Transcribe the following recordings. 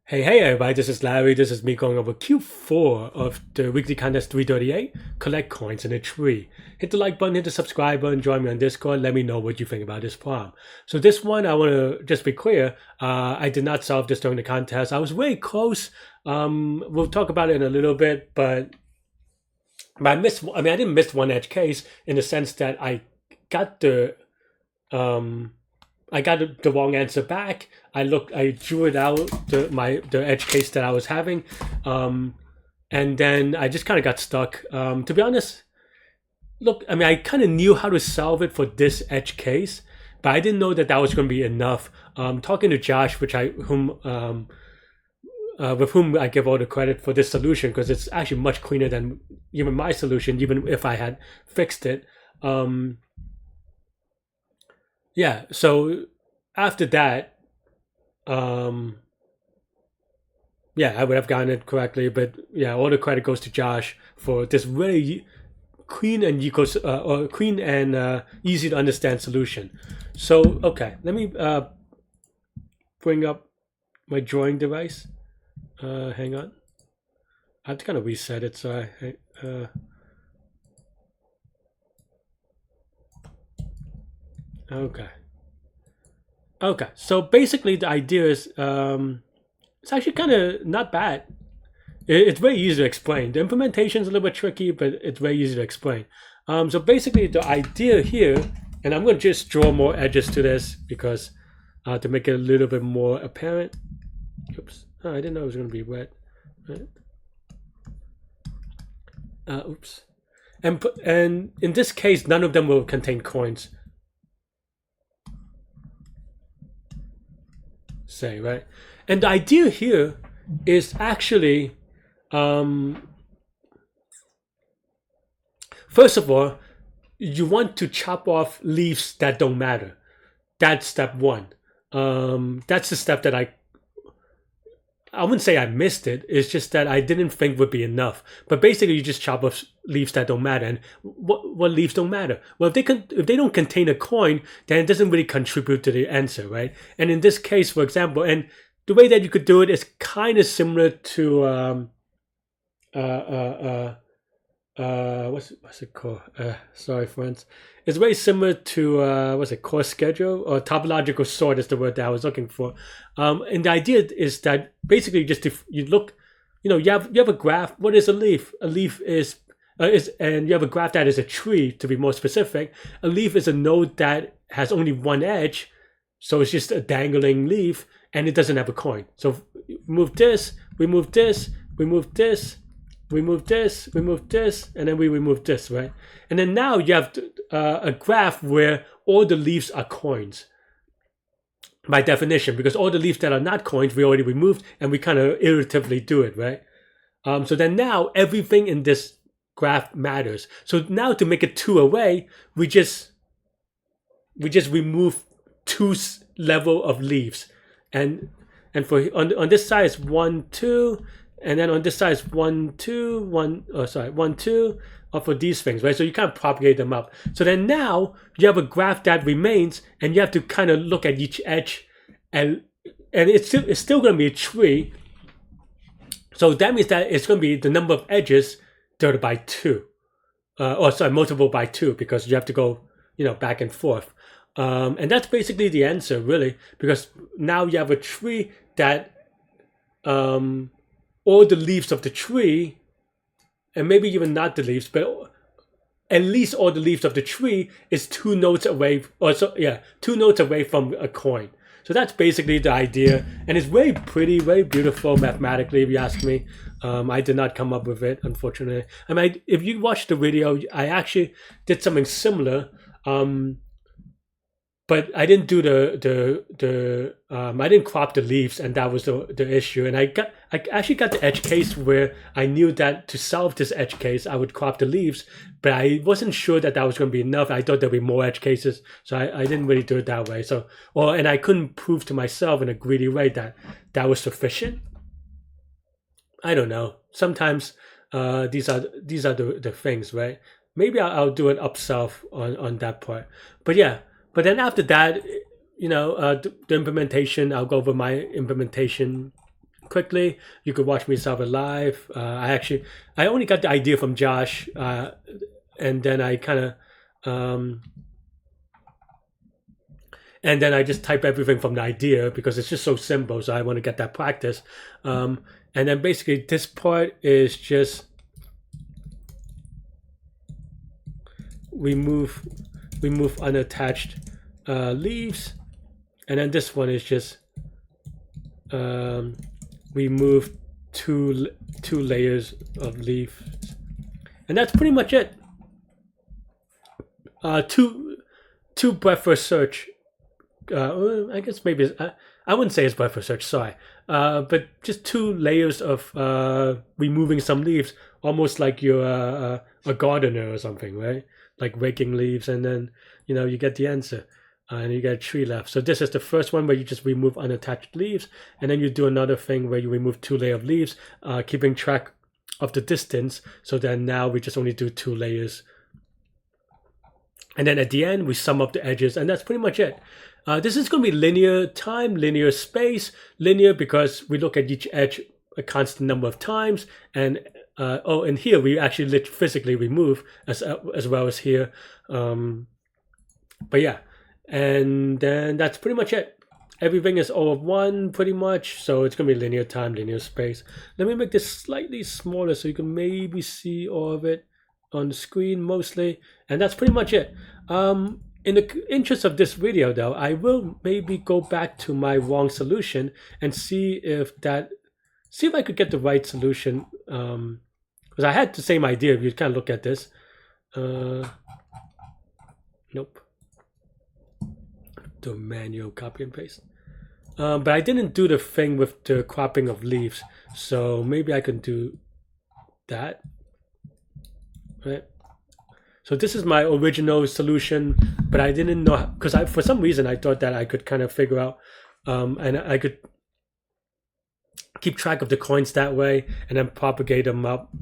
Hey everybody, this is Larry. This is me going over Q4 of the weekly contest 338. Collect coins in a tree. Hit the like button, hit the subscribe button, join me on Discord. Let me know what you think about this problem. So this one, I want to just be clear. I did not solve this during the contest. I was way close. We'll talk about it in a little bit, but I missed. I mean, I didn't miss one edge case in the sense that got the um, I got the wrong answer back. I drew it out the edge case that I was having, and then I just kind of got stuck. To be honest, look, I mean, I kind of knew how to solve it for this edge case, but I didn't know that that was going to be enough. Talking to Josh, with whom I give all the credit for this solution because it's actually much cleaner than even my solution, even if I had fixed it. Yeah, so after that, yeah, I would have gotten it correctly, but yeah, all the credit goes to Josh for this really clean and easy to understand solution. So okay, let me bring up my drawing device. Hang on, I have to kind of reset it. So okay. Okay, so basically the idea is it's actually kind of not bad. It's very easy to explain. The implementation is a little bit tricky, but it's very easy to explain. So basically the idea here, and I'm going to just draw more edges to this because to make it a little bit more apparent. Oops, oh, I didn't know it was going to be wet. Right. Oops, and in this case, none of them will contain coins. Say right, and the idea here is actually first of all, you want to chop off leaves that don't matter. That's step one. That's the step that I wouldn't say I missed it. It's just that I didn't think would be enough. But basically, you just chop off leaves that don't matter. And what leaves don't matter? Well, if they don't contain a coin, then it doesn't really contribute to the answer, right? And in this case, for example, and the way that you could do it is kind of similar to what's it called? Sorry, friends. It's very similar to what's it, course schedule or topological sort is the word that I was looking for. And the idea is that basically just if you look, you have a graph. What is a leaf? A leaf is and you have a graph that is a tree to be more specific. A leaf is a node that has only one edge, so it's just a dangling leaf, and it doesn't have a coin. So move this, we move this, we move this. We move this, we move this, and then we remove this, right? And then now you have a graph where all the leaves are coins by definition, because all the leaves that are not coins we already removed, and we kind of iteratively do it, right? So then now everything in this graph matters. So now to make it two away, we just remove two level of leaves, and for on this side is 1, 2. And then on this side is 1, 2, 1. Oh, sorry, 1, 2. For these things, right? So you kind of propagate them up. So then now you have a graph that remains, and you have to kind of look at each edge, and it's still going to be a tree. So that means that it's going to be the number of edges divided by 2. Multiple by 2, because you have to go, back and forth. And that's basically the answer, really, because now you have a tree that all the leaves of the tree, and maybe even not the leaves, but at least all the leaves of the tree is 2 nodes away, 2 nodes away from a coin. So that's basically the idea, and it's very pretty, very beautiful mathematically, if you ask me. I did not come up with it, unfortunately. I mean, if you watch the video, I actually did something similar. But I didn't do I didn't crop the leaves, and that was the issue. And I actually got the edge case where I knew that to solve this edge case I would crop the leaves, but I wasn't sure that was going to be enough. I thought there'd be more edge cases, so I didn't really do it that way. And I couldn't prove to myself in a greedy way that was sufficient. I don't know. Sometimes these are the things, right? Maybe I'll do an upself on that part. But yeah. But then after that, the implementation, I'll go over my implementation quickly. You could watch me solve it live. I only got the idea from Josh, and then I kind of and then I just type everything from the idea because it's just so simple. So I want to get that practice. And then basically this part is just remove unattached leaves, and then this one is just remove two layers of leaves, and that's pretty much it. Two breadth first search. I guess maybe I wouldn't say it's breadth first search. Sorry, but just 2 layers of removing some leaves, almost like you're a gardener or something, right? Like raking leaves, and then you get the answer, and you get a tree left. So this is the first one where you just remove unattached leaves, and then you do another thing where you remove 2 layers of leaves, keeping track of the distance. So then now we just only do 2 layers. And then at the end, we sum up the edges, and that's pretty much it. This is going to be linear time, linear space, linear because we look at each edge a constant number of times, and and here we actually physically remove as well as here. But yeah, and then that's pretty much it. Everything is O of 1 pretty much, so it's going to be linear time, linear space. Let me make this slightly smaller so you can maybe see all of it on the screen mostly, and that's pretty much it. In the interest of this video though, I will maybe go back to my wrong solution and see if I could get the right solution, because I had the same idea. If you kind of look at this, nope, do manual copy and paste, but I didn't do the thing with the cropping of leaves, so maybe I can do that. Right. So this is my original solution, but I didn't know, because for some reason I thought that I could kind of figure out, and I could keep track of the coins that way and then propagate them up.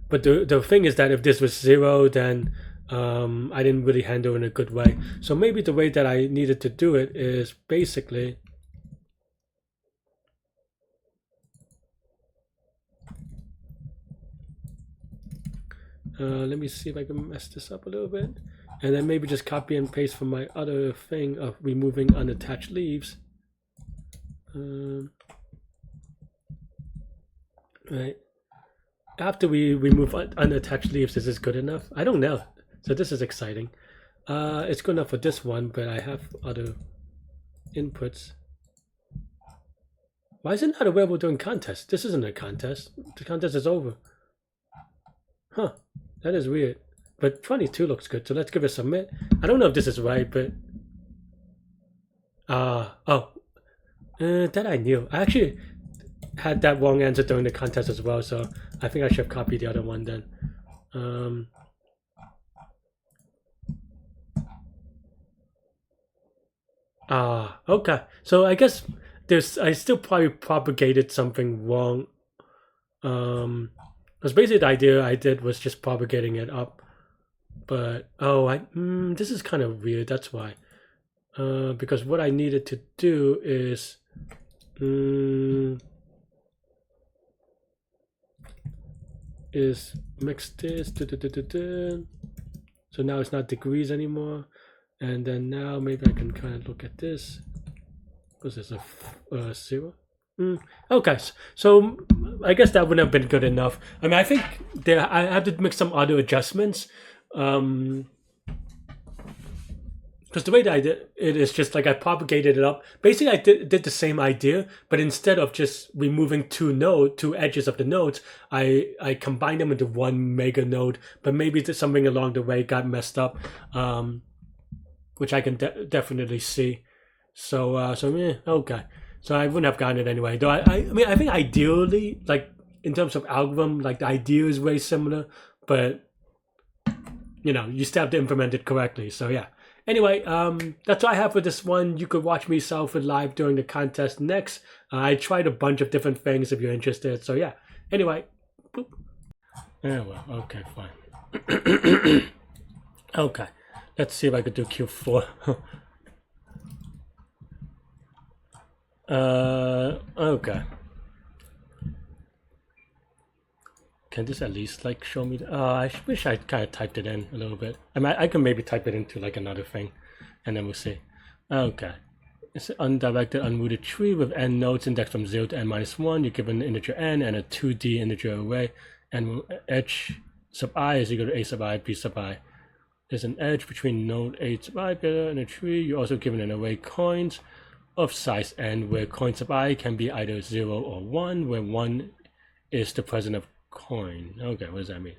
But the thing is that if this was 0, then I didn't really handle it in a good way. So maybe the way that I needed to do it is basically let me see if I can mess this up a little bit, and then maybe just copy and paste from my other thing of removing unattached leaves. Right. After we remove unattached leaves, is this good enough? I don't know. So this is exciting. It's good enough for this one, but I have other inputs. Why is it not available during contest? This isn't a contest. The contest is over. Huh. That is weird. But 22 looks good, so let's give it a submit. I don't know if this is right, but that I knew. I actually had that wrong answer during the contest as well, so I think I should have copied the other one then. Okay. So I guess I still probably propagated something wrong. Because basically the idea I did was just propagating it up. But this is kind of weird, that's why. Because what I needed to do is mix this. So now it's not degrees anymore. And then now maybe I can kind of look at this, because there's a 0. Okay, so I guess that wouldn't have been good enough. I mean, I think I have to make some other adjustments. Because the way that I did it is just like I propagated it up. Basically, I did the same idea, but instead of just removing two edges of the nodes, I combined them into one mega node. But maybe something along the way got messed up, which I can definitely see. So yeah, okay. So I wouldn't have gotten it anyway. Though I mean, I think ideally, like in terms of algorithm, like the idea is very similar, but you still have to implement it correctly. So yeah. Anyway, that's all I have for this one. You could watch me solve it live during the contest next. I tried a bunch of different things if you're interested. So yeah. Anyway. Boop. Yeah, well, okay, fine. Okay. Let's see if I could do Q4. Okay. Can this at least like show me? I wish I kind of typed it in a little bit. I mean, I can maybe type it into like another thing, and then we'll see. Okay. It's an undirected, unrooted tree with n nodes indexed from 0 to n minus 1. You're given an integer n and a 2D integer array, and h sub I is equal to a sub I, b sub I. There's an edge between node a sub I beta and a tree. You're also given an array coins of size n, where coin sub I can be either 0 or 1, where 1 is the present of coin. Okay, what does that mean?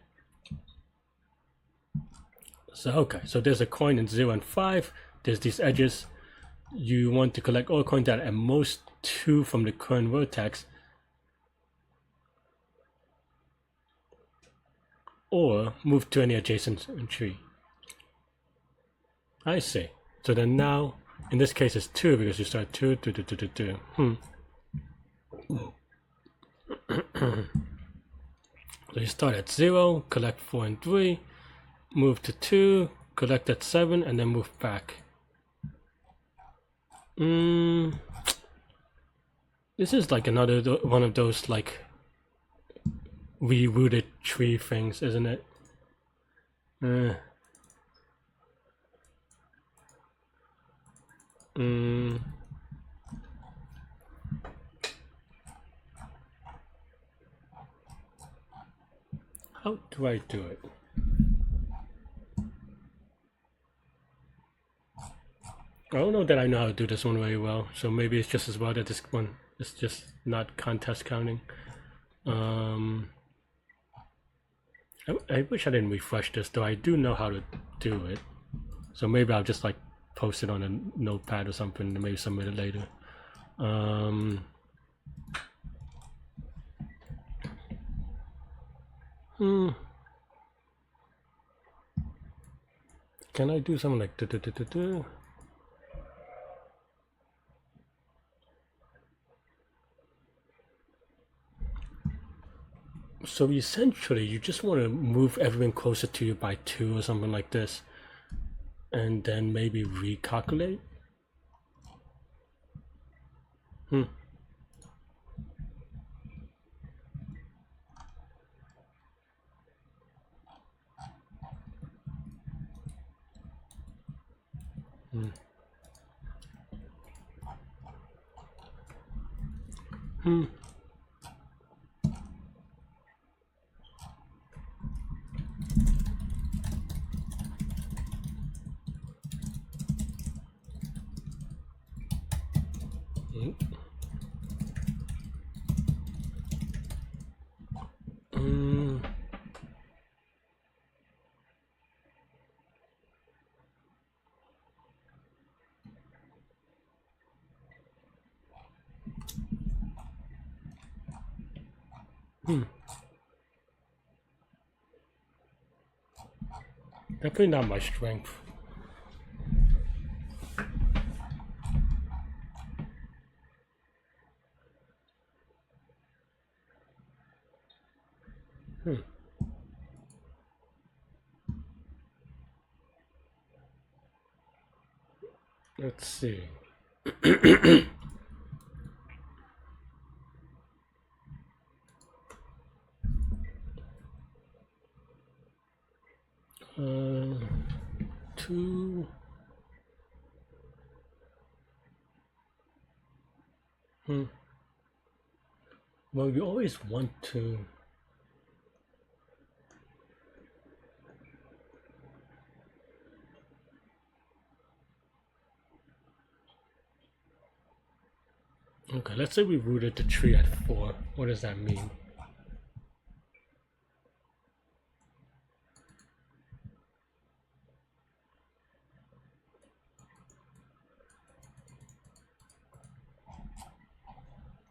So okay, so there's a coin in 0 and 5. There's these edges. You want to collect all coin data at most 2 from the current vertex, or move to any adjacent tree. I see. So then now, in this case, it's 2 because you start 2, 2, 2, 2, 2, 2. So you start at 0, collect 4 and 3, move to 2, collect at 7, and then move back. This is like another one of those like rerouted tree things, isn't it? How do I do it? I don't know that I know how to do this one very well, so maybe it's just as well that this one is just not contest counting. I wish I didn't refresh this, though I do know how to do it. So maybe I'll just like post it on a notepad or something and maybe submit it later. Can I do something like So essentially, you just want to move everything closer to you by 2 or something like this, and then maybe recalculate. Definitely not my strength. Let's see. Two. Well, you always want to. Okay, let's say we rooted the tree at 4. What does that mean?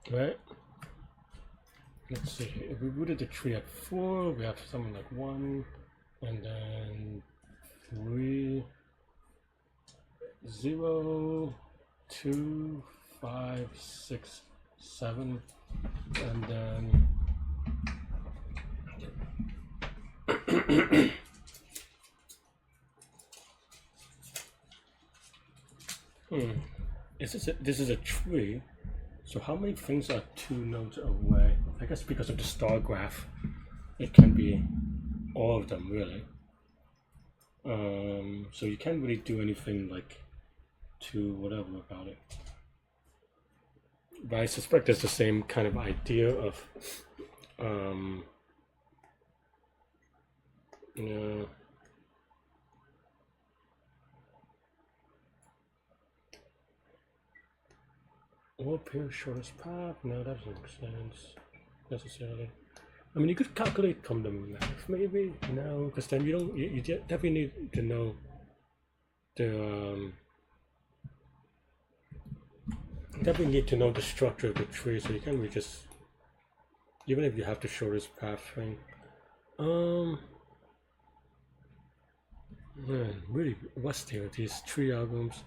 Right? Let's see. If we rooted the tree at 4, we have something like 1, and then 3, 0, 2, 5, 6, 7, and then this is a tree. So how many things are 2 nodes away? I guess because of the star graph, it can be all of them really. So you can't really do anything like to whatever about it. But I suspect it's the same kind of idea of or appear shortest path? No, that doesn't make sense necessarily. I mean, you could calculate from the math, maybe. No, because then you definitely need to know the definitely need to know the structure of the tree, so you can't really just, even if you have the shortest path thing. Man, really rusty with these tree algorithms.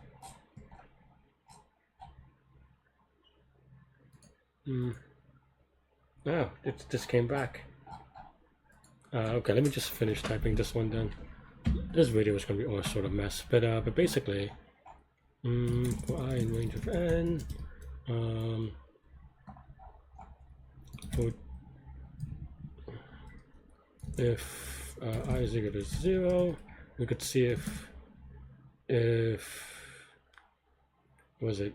Oh, it just came back. Okay, let me just finish typing this one then. This video is going to be all sort of mess, but basically, for I in range of n, for if I is equal to 0, we could see if was it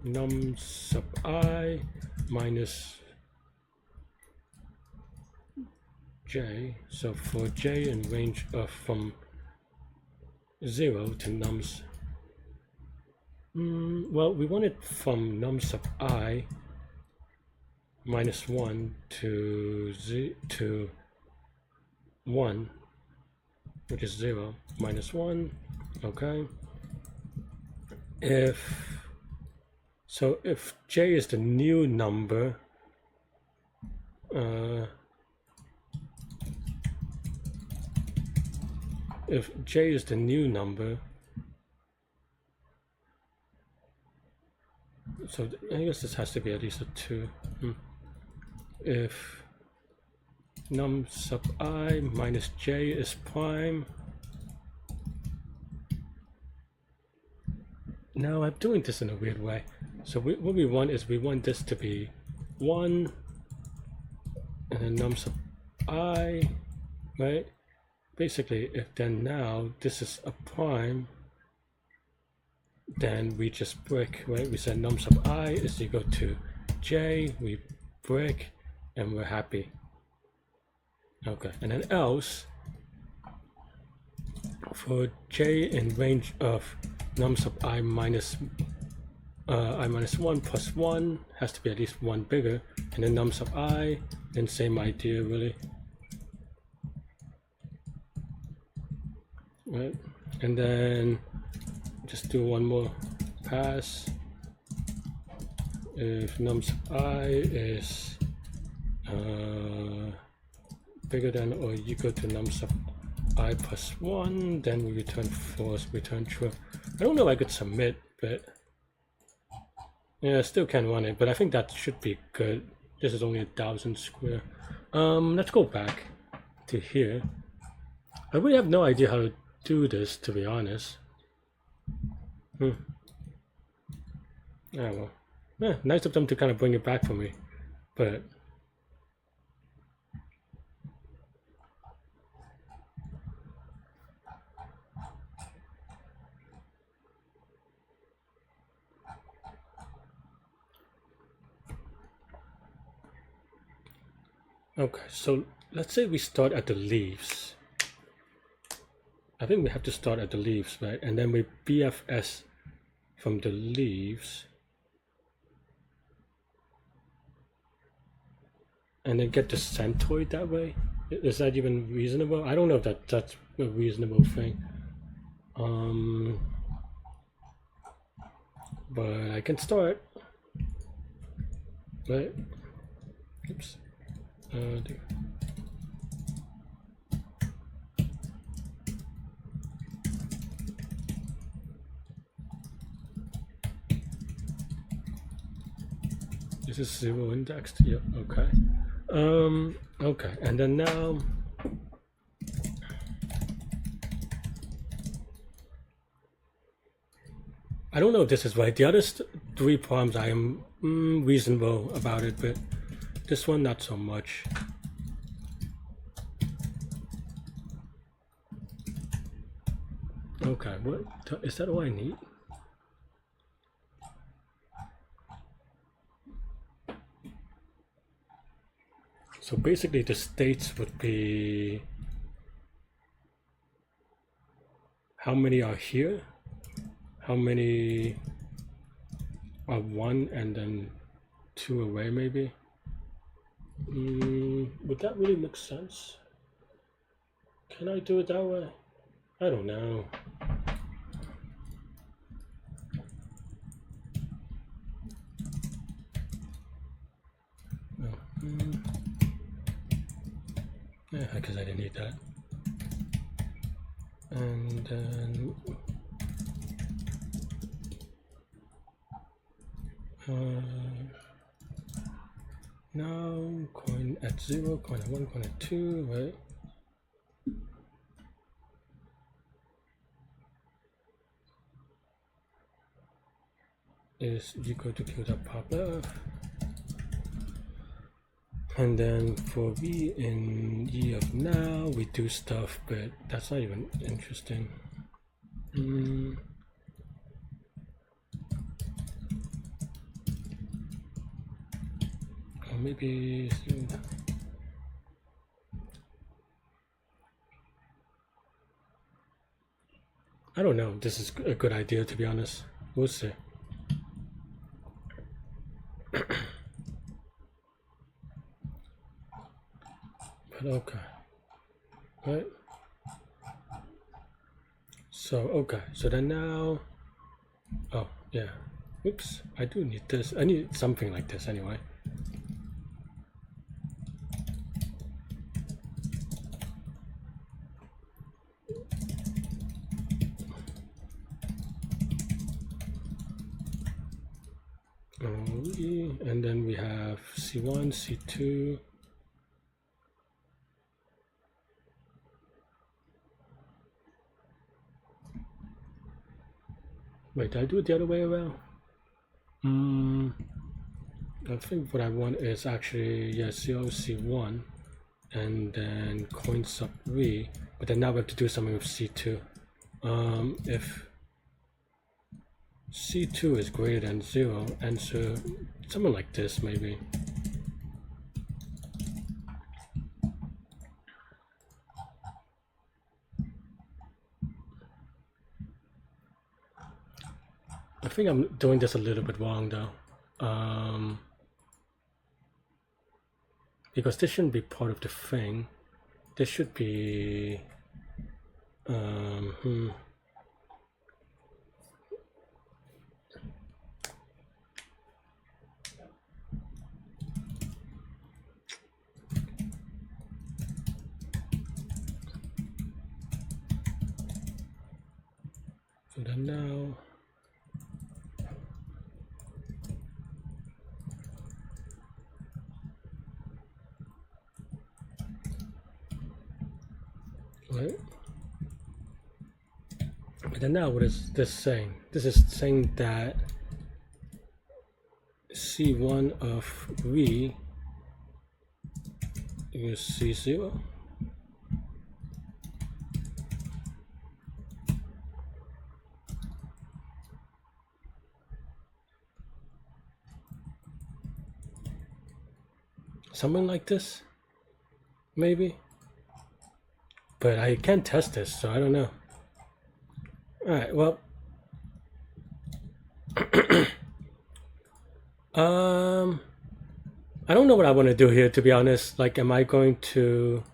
num sub I minus j. So for j in range of from 0 to nums, well, we want it from num sub I minus 1 to 1, which is 0 minus 1. Okay. If j is the new number, if j is the new number, so I guess this has to be at least a 2. If num sub I minus j is prime. Now I'm doing this in a weird way. So what we want is we want this to be 1 and then num sub I, right? Basically, if then now this is a prime, then we just break, right? We said num sub I is equal to j, we break, and we're happy. Okay, and then else, for j in range of num sub I minus 1 plus 1 has to be at least 1 bigger, and then num sub I, and same idea really. Right, and then just do one more pass. If num sub I is bigger than or equal to num sub I plus 1, then we return false, return true. I don't know if I could submit, but yeah, I still can run it, but I think that should be good. This is only 1,000 square. Let's go back to here. I really have no idea how to do this, to be honest. Yeah, well, yeah, nice of them to kind of bring it back for me, but okay, so let's say we start at the leaves. I think we have to start at the leaves, right? And then we BFS from the leaves. And then get the centroid that way? Is that even reasonable? I don't know if that's a reasonable thing. But I can start. Right? Oops. There. This is 0 indexed. Yep. Okay. Okay. And then now, I don't know if this is right. The other 3 problems I am reasonable about it, but this one not so much. Okay, what is that all I need? So basically the states would be how many are here, how many are 1 and then 2 away maybe. Would that really make sense? Can I do it that way? I don't know. Yeah, because I didn't need that. And then now coin at 0, coin at 1, coin at 2, right? Is equal to q.popup. And then for v in e of now, we do stuff, but that's not even interesting. Or maybe I don't know. This is a good idea, to be honest. We'll see. But okay, right? So okay, so then now, oh yeah, oops, I do need this. I need something like this anyway. And then we have C1, C2. Wait, did I do it the other way around? I think what I want is actually, yeah, C0, C1, and then coin sub V, but then now we have to do something with C2. If C2 is greater than 0, answer something like this maybe. I think I'm doing this a little bit wrong though. Because this shouldn't be part of the thing. This should be so then now right? But then now what is this saying? This is saying that C1 of V is C0. Something like this, maybe. But I can't test this, so I don't know. All right, well, I don't know what I want to do here, to be honest. Like, am I going to,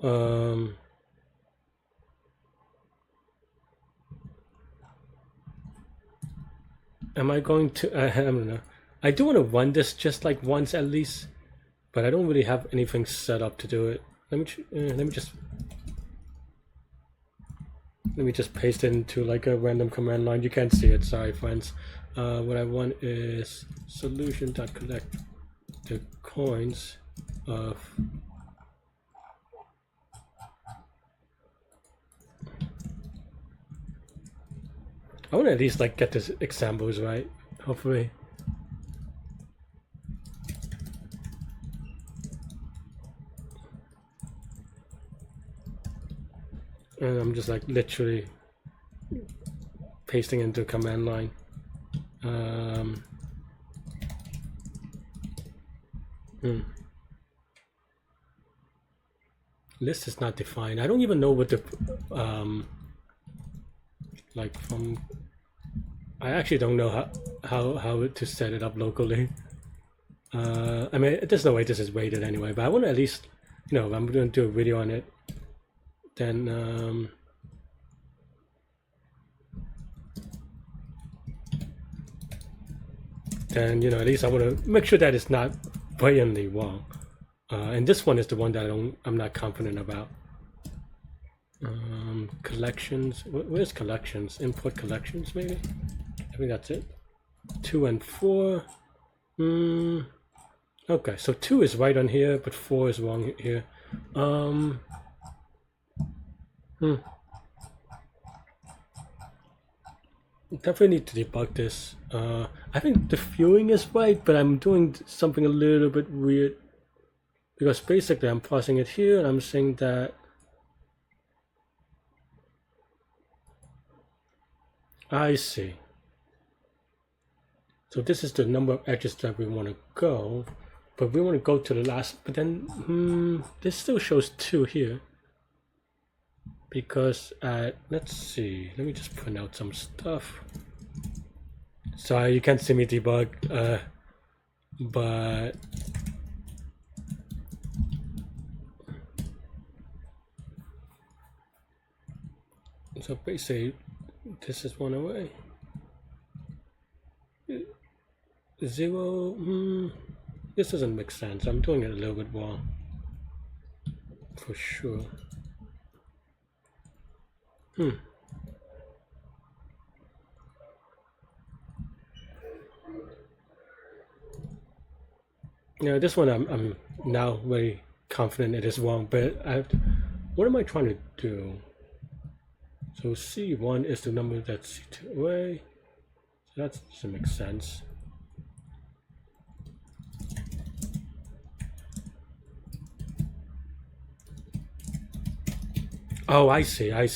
am I going to, I don't know. I do want to run this just like once at least, but I don't really have anything set up to do it. Let me just paste it into like a random command line. You can't see it, sorry friends. What I want is solution.collect the coins of I want to at least like get these examples right, hopefully. And I'm just like literally pasting into command line. List is not defined. I don't even know what the like from. I actually don't know how to set it up locally. I mean, there's no way this is weighted anyway, but I want to at least, you know, if I'm going to do a video on it, then you know, at least I want to make sure that it's not blatantly wrong. And this one is the one that I'm not confident about. Collections. Where's collections? Import collections, maybe. I think that's it. 2 and 4. Okay, so 2 is right on here, but 4 is wrong here. Definitely need to debug this. I think the viewing is right, but I'm doing something a little bit weird. Because basically I'm pausing it here and I'm saying that I see. So this is the number of edges that we want to go, but we want to go to the last, but then this still shows 2 here. Because let's see, let me just print out some stuff. Sorry, you can't see me debug, but so basically this is 1 away. 0, this doesn't make sense. I'm doing it a little bit wrong for sure. Yeah, this one I'm now very confident it is wrong, but what am I trying to do? So C1 is the number that's C2 away. So that doesn't make sense. Oh, I see. I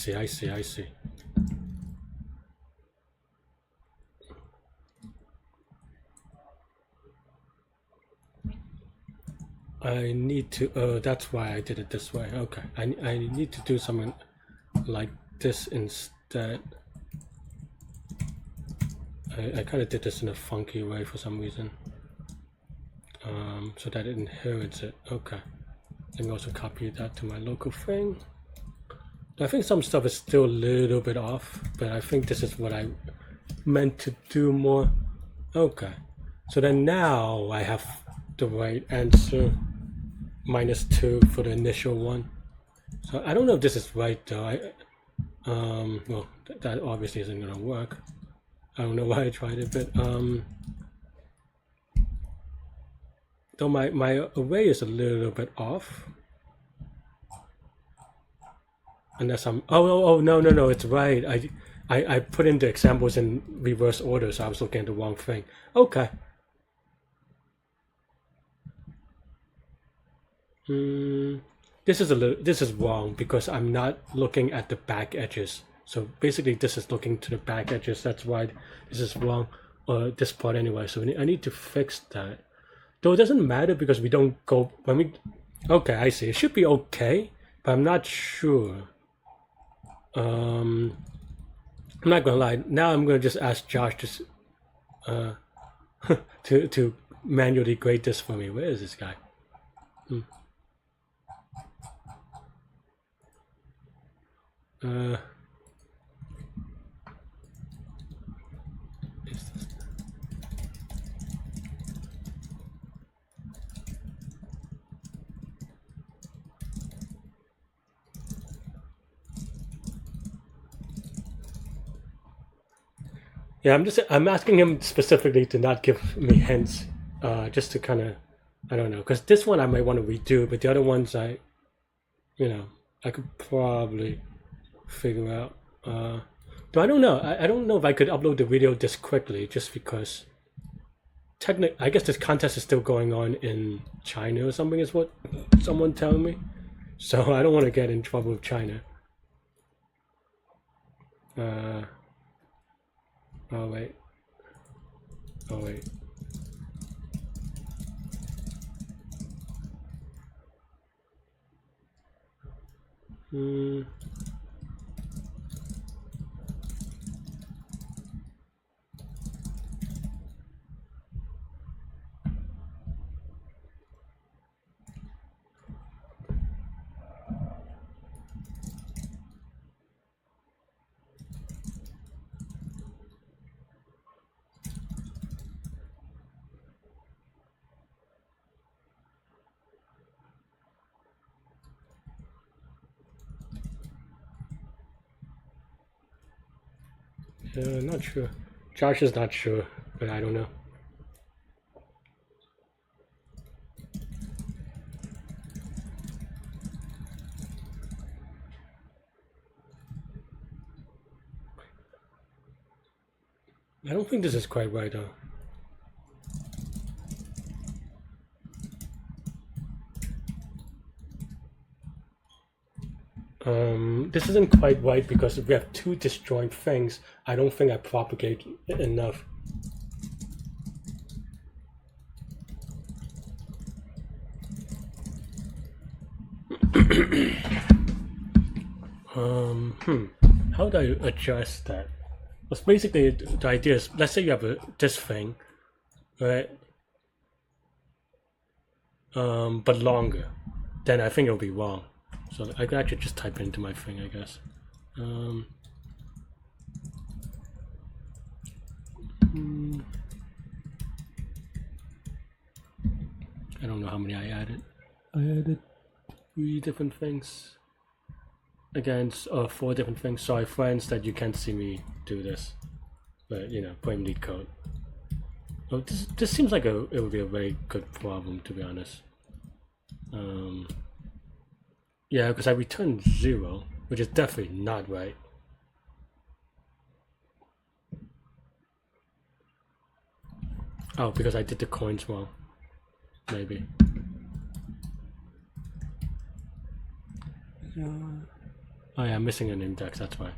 need to, that's why I did it this way. Okay, I need to do something like this instead. I kind of did this in a funky way for some reason. So that it inherits it. Okay, let me also copy that to my local thing. I think some stuff is still a little bit off, but I think this is what I meant to do more. Okay, so then now I have the right answer, -2 for the initial one. So I don't know if this is right though. Well, that obviously isn't gonna work. I don't know why I tried it, but though my array is a little bit off. Unless I'm no, it's right. I put in the examples in reverse order, so I was looking at the wrong thing. Okay. This is wrong because I'm not looking at the back edges. So basically this is looking to the back edges. That's why this is wrong, this part anyway. So I need to fix that. Though it doesn't matter because we don't go when we. Okay, I see. It should be okay, but I'm not sure. I'm not gonna lie. Now I'm gonna just ask Josh to manually grade this for me. Where is this guy? Yeah, I'm asking him specifically to not give me hints, just to kind of, I don't know, because this one I might want to redo, but the other ones I could probably figure out. Though I don't know. I don't know if I could upload the video this quickly, just because. I guess this contest is still going on in China or something, is what someone telling me. So I don't want to get in trouble with China. Oh wait. Oh wait. Not sure. Josh is not sure, but I don't know. I don't think this is quite right though. This isn't quite right because if we have two disjoint things, I don't think I propagate enough. How do I adjust that? Well, basically the idea is, let's say you have this thing, right? But longer, then I think it'll be wrong. So I could actually just type it into my thing, I guess. I don't know how many I added. I added 3 different things. Again, 4 different things. Sorry, friends, that you can't see me do this. But, you know, put in Leetcode. Oh, this seems like it would be a very good problem, to be honest. Yeah, because I returned 0, which is definitely not right. Oh, because I did the coins wrong. Maybe. Oh yeah, I'm missing an index, that's why.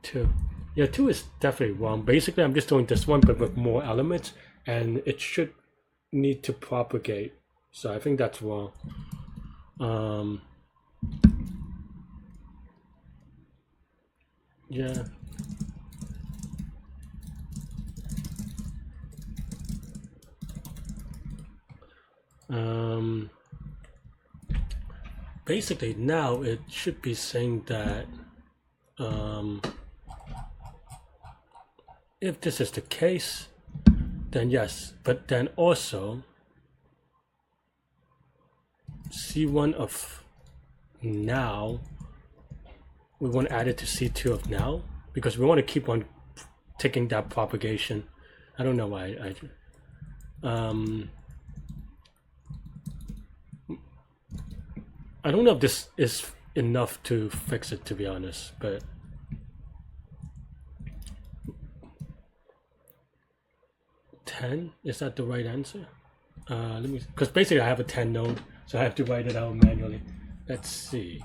2. Yeah, 2 is definitely wrong. Basically, I'm just doing this one, but with more elements, and it should need to propagate. So I think that's wrong. Yeah. Basically now it should be saying that if this is the case, then yes, but then also C1 of now, we want to add it to C2 of now because we want to keep on taking that propagation. I don't know why I don't know if this is enough to fix it, to be honest, but $10, is that the right answer? Let me, because basically I have a 10 node, so I have to write it out manually. Let's see.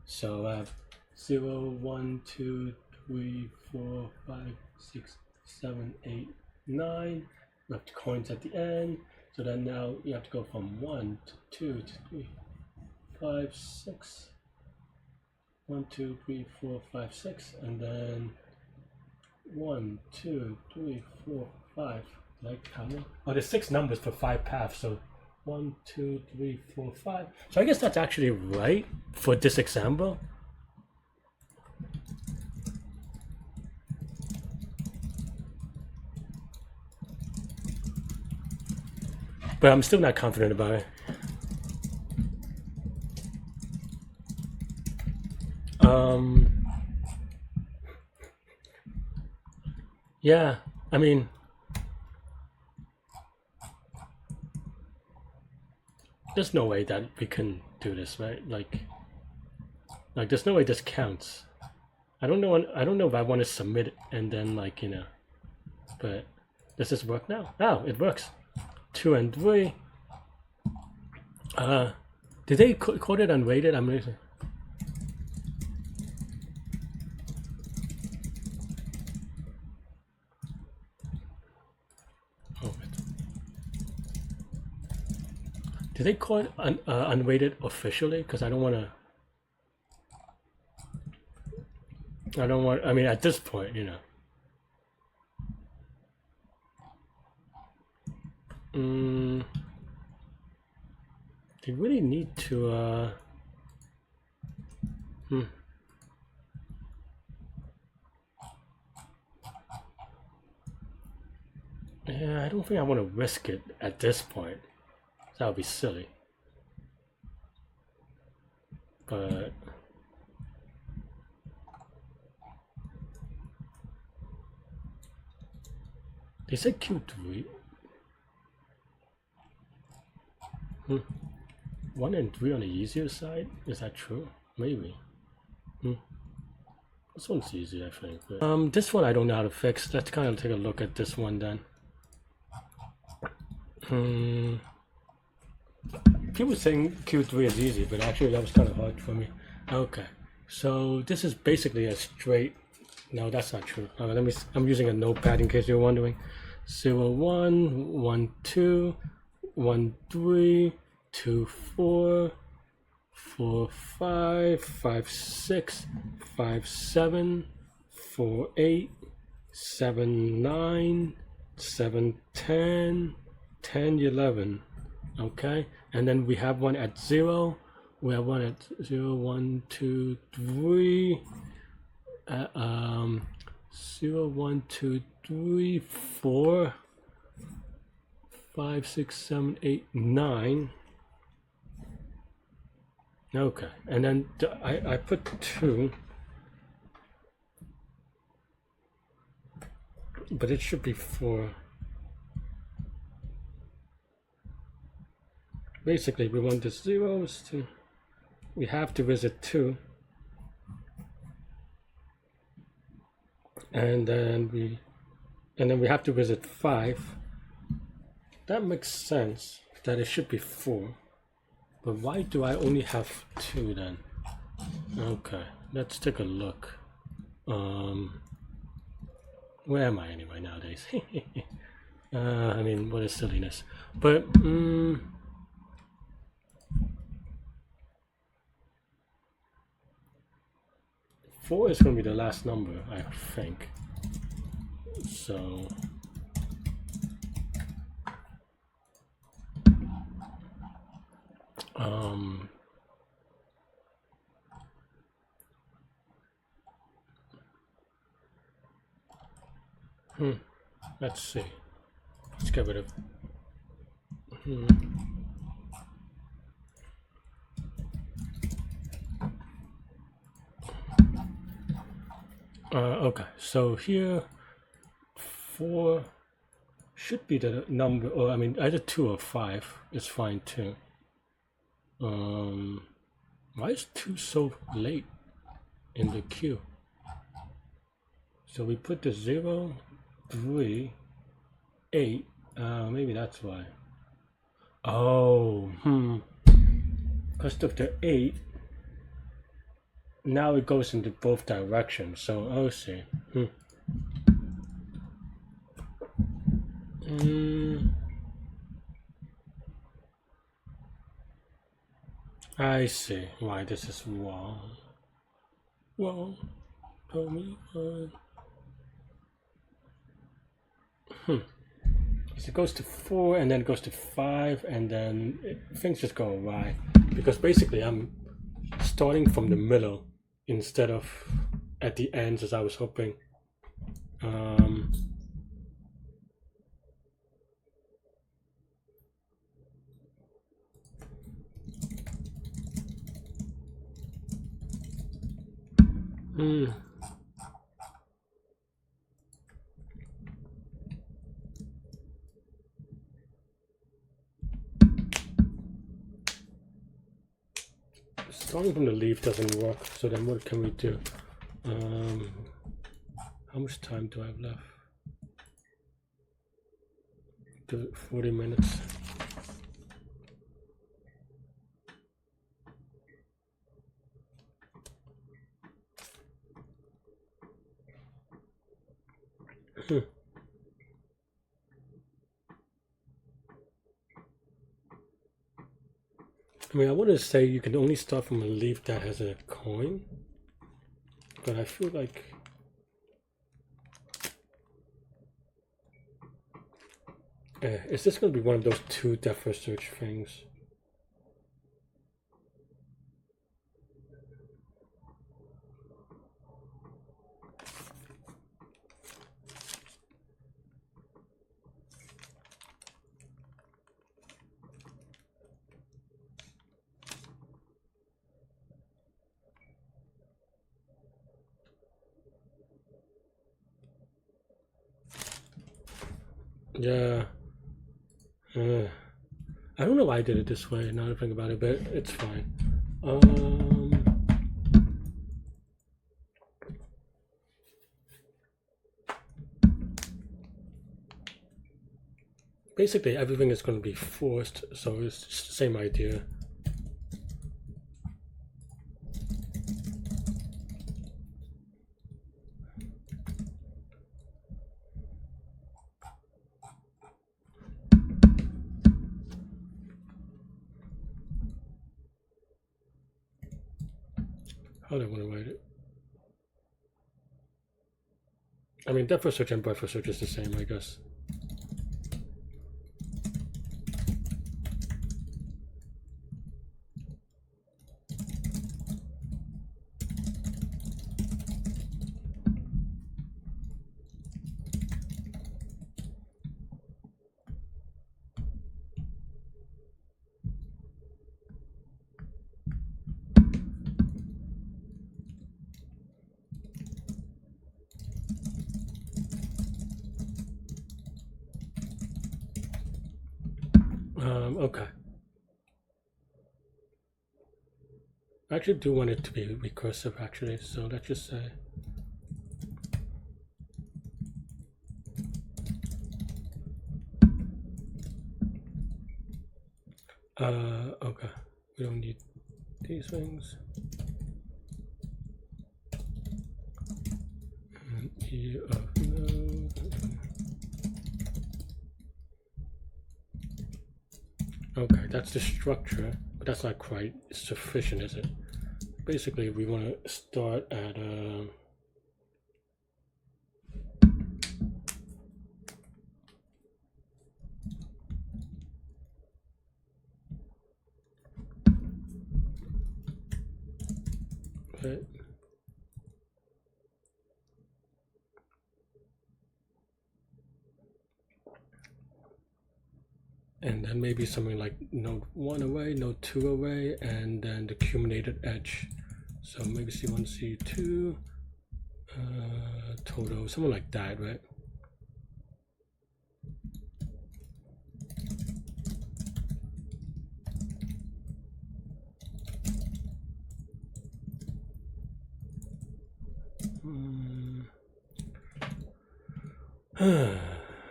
So I have 0, 1, 2, 3, 4, 5, 6, 7, 8, 9. We have the coins at the end. So then now you have to go from 1 to 2 to 3, 5, 6. 1, 2, 3, 4, 5, 6, and then 1, 2, 3, 4, 5. Like how many? Oh, there's 6 numbers for 5 paths. So 1, 2, 3, 4, 5. So I guess that's actually right for this example. But I'm still not confident about it. Yeah, I mean, there's no way that we can do this, right? Like there's no way this counts. I don't know if I want to submit it and then, like, you know, but does this work now? Oh, it works. 2 and 3. Did they code it unrated? I'm amazing. Do they call it unweighted officially? Because I don't want to. I don't want. I mean, at this point, you know. They really need to. Yeah, I don't think I want to risk it at this point. That would be silly. But they said Q3. 1 and 3 on the easier side? Is that true? Maybe. This one's easy, I think. But, this one I don't know how to fix. Let's kind of take a look at this one then. People saying Q3 is easy, but actually that was kind of hard for me. Okay, so this is basically a straight. No, that's not true. I'm using a notepad in case you're wondering. 0 1 1 2 1 3 2 4 4 5 5 6 5 7 4 8 7 9 7 10 10 11. Okay, and then we have one at 0. We have one at 0 1 2 3 0 1 2 3 4 5 6 7 8 9. Okay, and then I put 2, but it should be 4. Basically, we want the zeros to. We have to visit 2, and then we have to visit 5. That makes sense. That it should be 4. But why do I only have 2 then? Okay, let's take a look. Where am I anyway nowadays? I mean, what a silliness. But 4 is going to be the last number, I think. So let's see. Let's get rid of. Okay, so here 4 should be the number, or I mean either 2 or 5 is fine too. Why is 2 so late in the queue? So we put the 0 3 8. Maybe that's why. Oh, because of the 8. Now it goes into both directions, so I'll see. I see why this is wrong. Well, tell me why. So it goes to 4 and then it goes to 5 and then things just go awry because basically I'm starting from the middle instead of at the ends as I was hoping. Starting from the leaf doesn't work, so then what can we do? How much time do I have left? 40 minutes. I mean, I wanted to say you can only start from a leaf that has a coin, but I feel like is this going to be one of those two depth first search things? Yeah. I don't know why I did it this way, now that I think about it, but it's fine. Basically, everything is going to be forced, so it's just the same idea. How do I want to write it? I mean, depth first search and breadth first search is the same, I guess. Okay. I actually do want it to be recursive, actually, so let's just say okay, we don't need these things. And E of node. Okay, that's the structure, but that's not quite sufficient, is it? Basically, we want to start at okay. And then maybe something like node 1 away, node 2 away, and then the accumulated edge. So maybe C1, C2, total, something like that, right?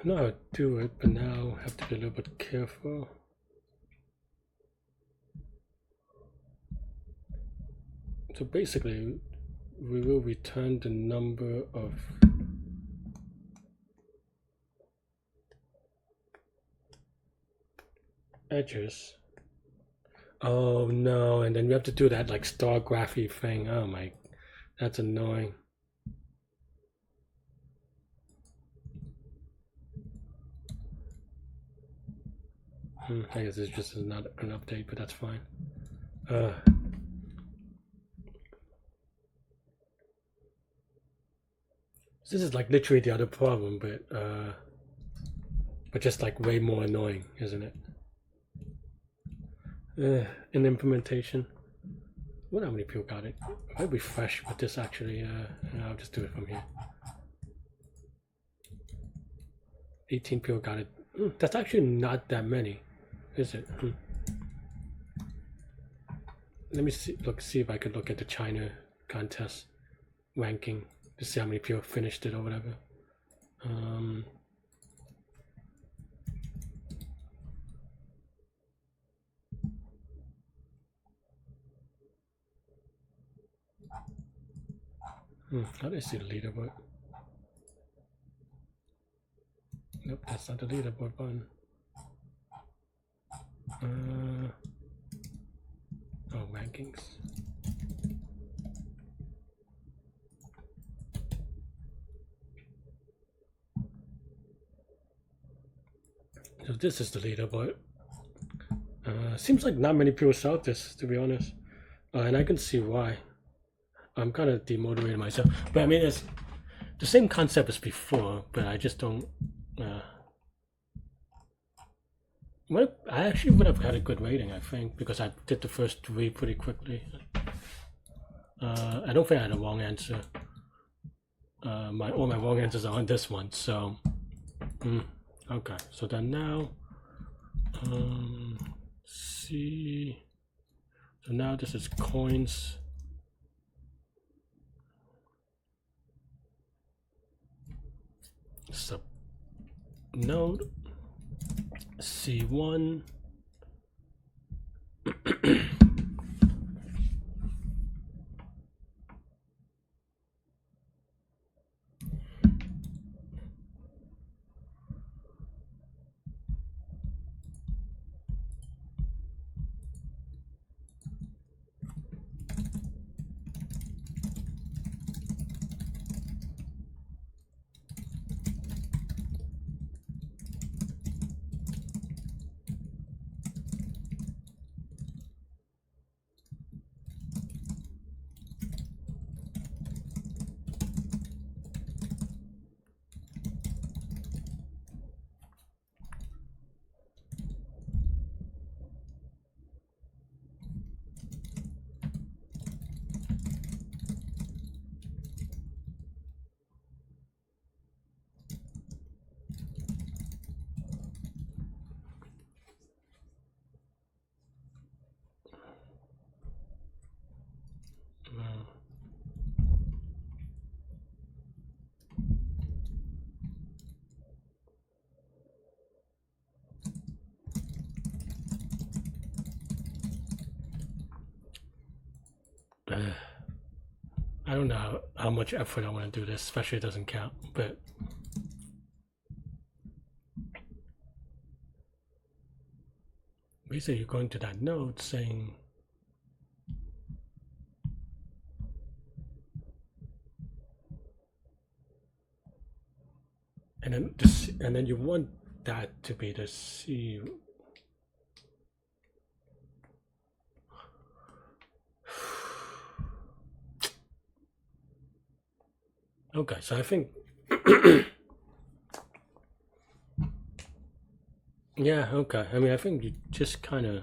No, I would do it, but now I have to be a little bit careful. So basically, we will return the number of edges. Oh no, and then we have to do that like star graphy thing. Oh my, that's annoying. I guess this just is not an update, but that's fine. This is like literally the other problem, but just like way more annoying, isn't it? In implementation. What, how many people got it? I might refresh with this actually. I'll just do it from here. 18 people got it. That's actually not that many, is it? Let me see if I could look at the China contest ranking to see how many people finished it or whatever. How do I see the leaderboard? Nope, that's not the leaderboard button. rankings. So this is the leaderboard. Seems like not many people saw this, to be honest, and I can see why. I'm kind of demotivated myself, but I mean it's the same concept as before, but I just don't. I actually would have had a good rating, I think, because I did the first 3 pretty quickly. I don't think I had a wrong answer. All my wrong answers are on this one, so okay. So then now, see. So now this is coins. Sub node C1. I don't know how much effort I want to do this, especially it doesn't count, but basically you're going to that node saying and then you want that to be the C. Okay, so I think yeah, okay. I mean, I think you just kind of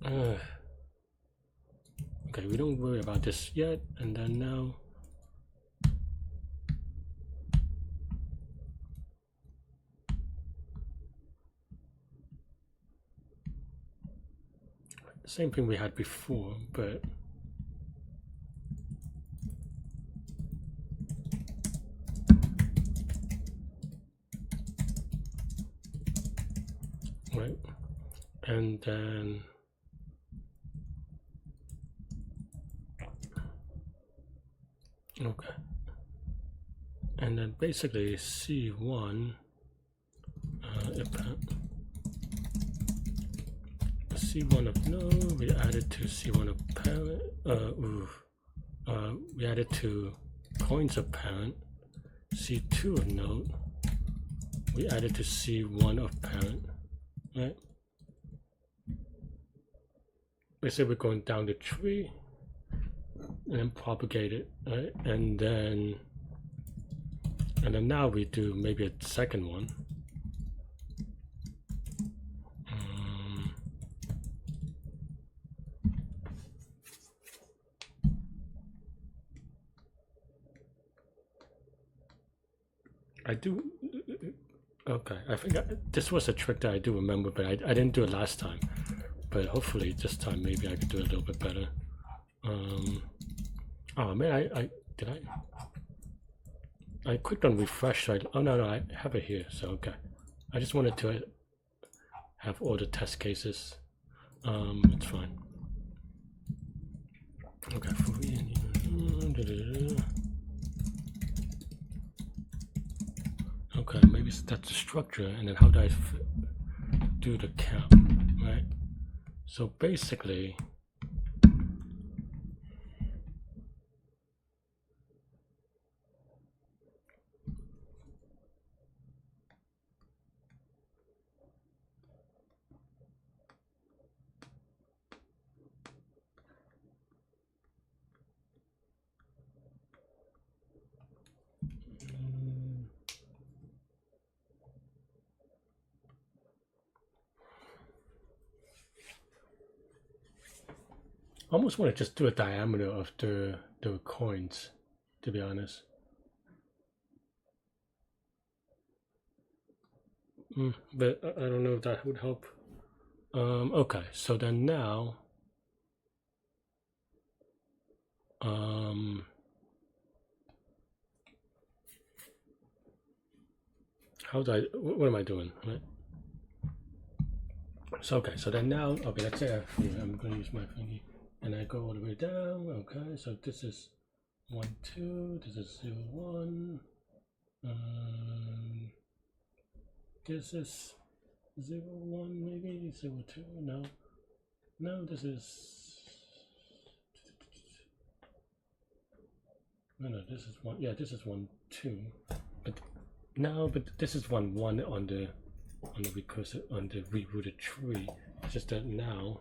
okay, we don't worry about this yet, and then now same thing we had before, but right, and then okay, and then basically C1 C1 of node we added to C1 of parent. We added to coins of parent. C2 of node we added to C1 of parent. Right. Basically, we're going down the tree and then propagate it, right? And then now we do maybe a second one. I do. Okay, I think this was a trick that I do remember, but I didn't do it last time. But hopefully this time maybe I could do it a little bit better. Oh man, I clicked on refresh. So oh no, I have it here. So okay, I just wanted to have all the test cases. It's fine. Okay. Okay, maybe that's the structure, and then how do I do the count, right? So basically, I almost want to just do a diameter of the coins, to be honest. But I don't know if that would help. Okay, so then now, what am I doing, right? So, okay, so then now, okay, let's say I'm going to use my thingy, and I go all the way down, okay, so this is 1, 2, this is 0, 1, this is 0, 1, maybe, 0, 2, no, this is, no, this is 1, yeah, this is 1, 2, but this is 1, 1 on the recursive, on the rerouted tree. It's just that now,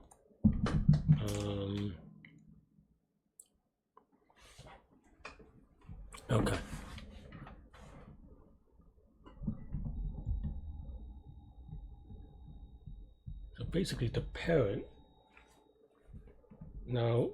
okay. So basically the parent now,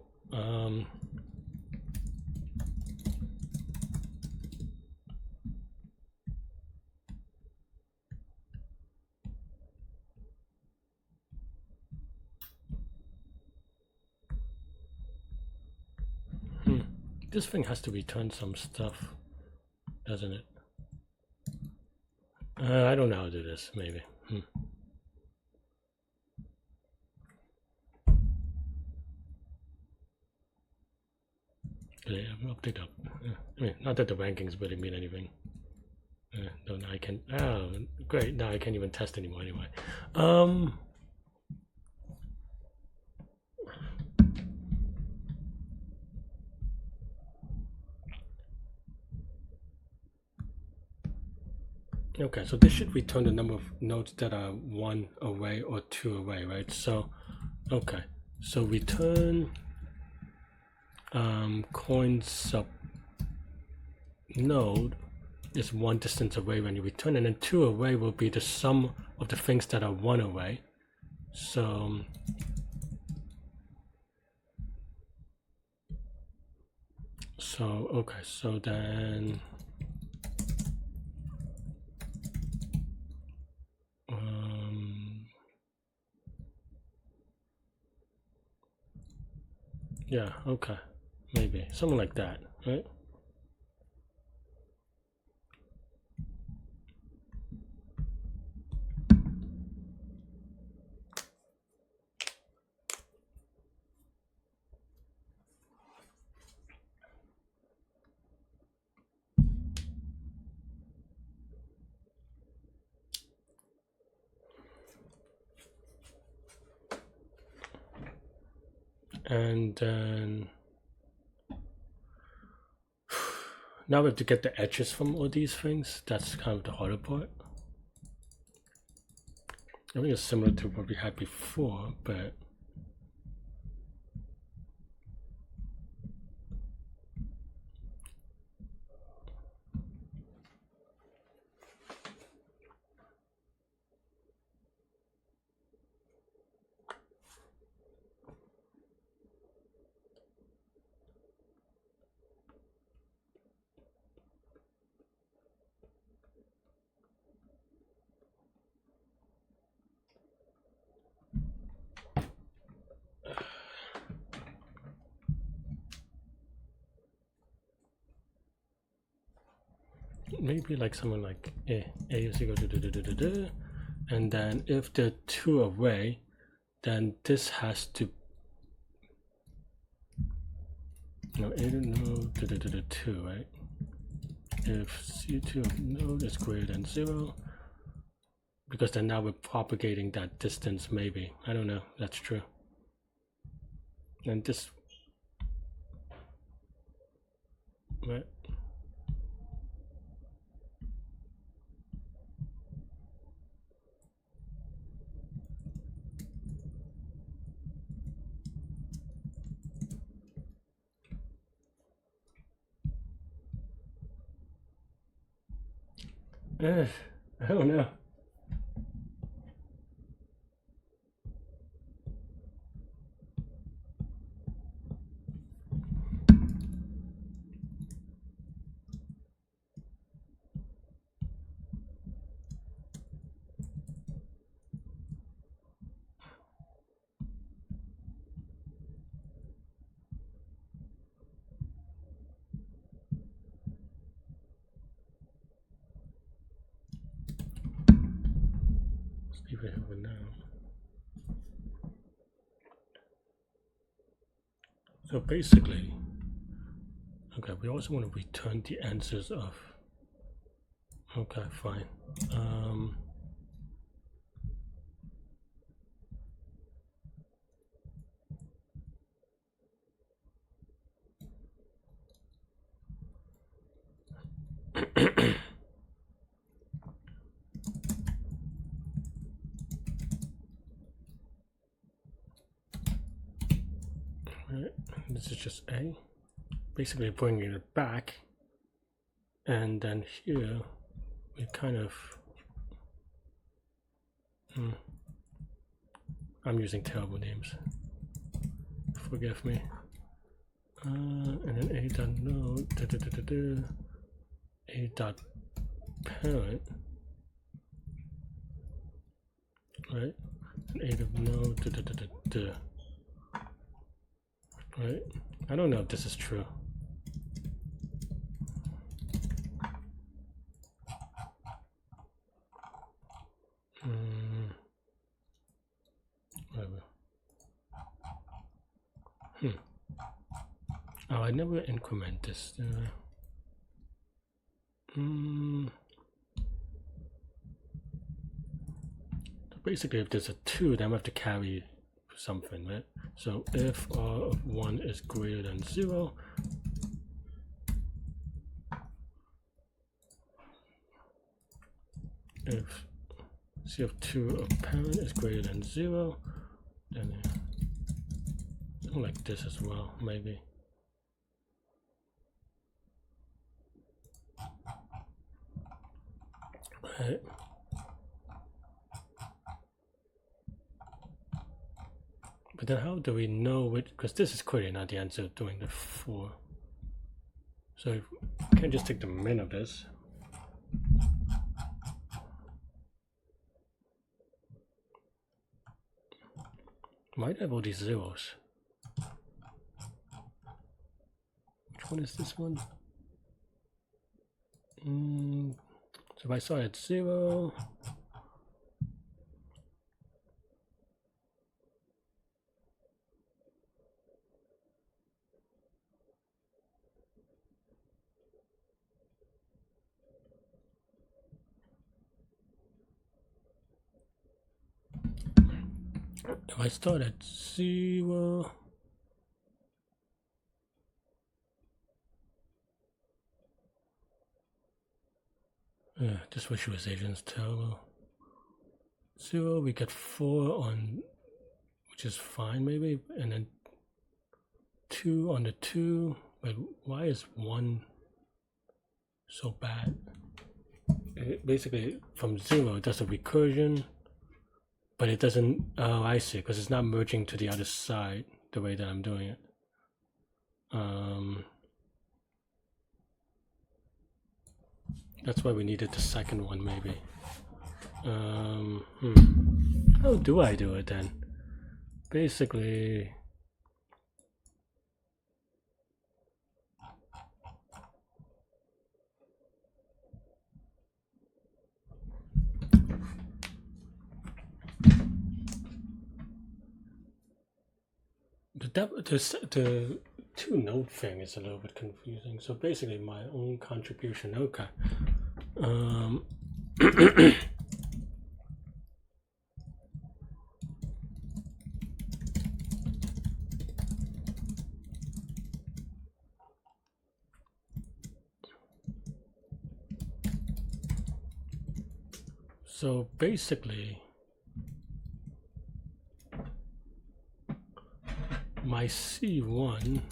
this thing has to return some stuff, doesn't it? I don't know how to do this, maybe. Yeah, I've looked it up. I mean, not that the rankings really mean anything. No, now I can. Oh, great! Now I can't even test anymore. Anyway, okay, so this should return the number of nodes that are 1 away or 2 away, right? So, okay, so return coin sub node is 1 distance away when you return, and then 2 away will be the sum of the things that are 1 away. So okay, so then yeah, okay, maybe something like that, right? And then now we have to get the edges from all these things. That's kind of the harder part. I think it's similar to what we had before, but maybe like something like a is equal to and then if the 2 away, then this has to no node 2, right? If C2 of node is greater than 0, because then now we're propagating that distance, maybe. I don't know, that's true. and this, right? I don't know. Let's leave it over now. So basically, okay, we also want to return the answers of, okay, fine. Right, this is just A. Basically bringing it back, and then here we kind of, I'm using terrible names, forgive me. And then A dot node, A dot parent, right? And A dot node, right? I don't know if this is true. Whatever. Oh, I never increment this. So basically, if there's a 2, then we have to carry something, right? So if r of 1 is greater than 0, if c of 2 of parent is greater than 0, then something like this as well, maybe. Right. But then how do we know which, because this is clearly not the answer doing the 4. So you can't just take the min of this. Why do I have all these zeros? Which one is this one? So if I start at 0, if I start at 0, this visualization is terrible. 0, we get 4 on, which is fine maybe, and then 2 on the 2, but why is 1 so bad? Basically, from 0, it does a recursion, but it doesn't, oh, I see, because it's not merging to the other side the way that I'm doing it. That's why we needed the second one, maybe. How do I do it then? Basically, the 2 node thing is a little bit confusing. So basically, my own contribution. Okay. So basically, my C1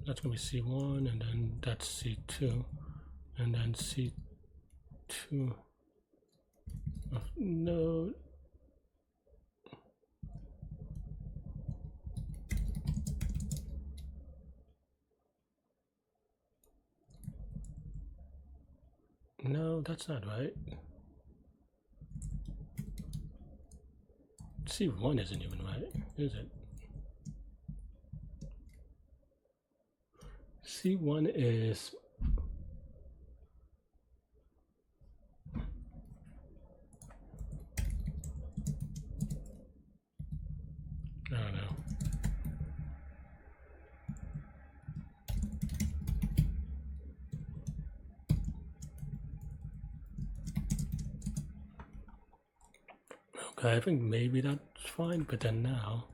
that's going to be C1, and then that's C2, and then C2 of node. No, that's not right. C1 isn't even right, is it? C1 is I don't know. Okay, I think maybe that's fine, but then now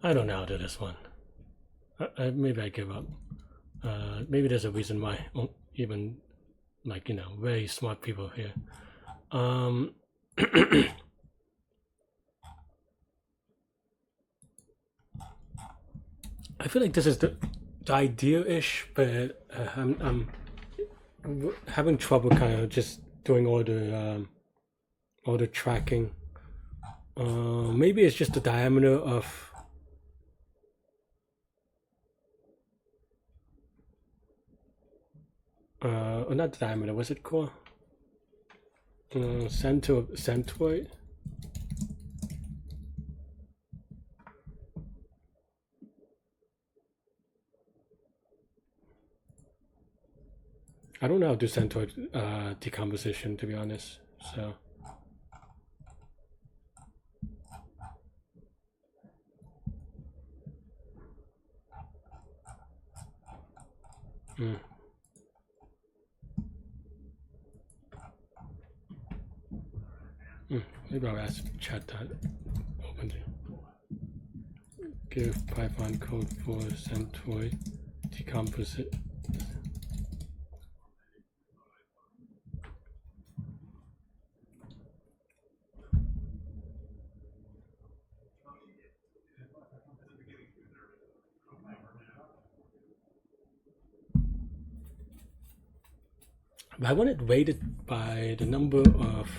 I don't know how to do this one. Maybe I give up. Maybe there's a reason why even like very smart people here. I feel like this is the idea-ish, but I'm having trouble kind of just doing all the tracking. Maybe it's just the diameter of not the diameter. What's it called? Centroid. I don't know how to do centroid decomposition, to be honest. So. Maybe I'll ask chat that. Open give Python code for centroid decomposition. I want it weighted by the number of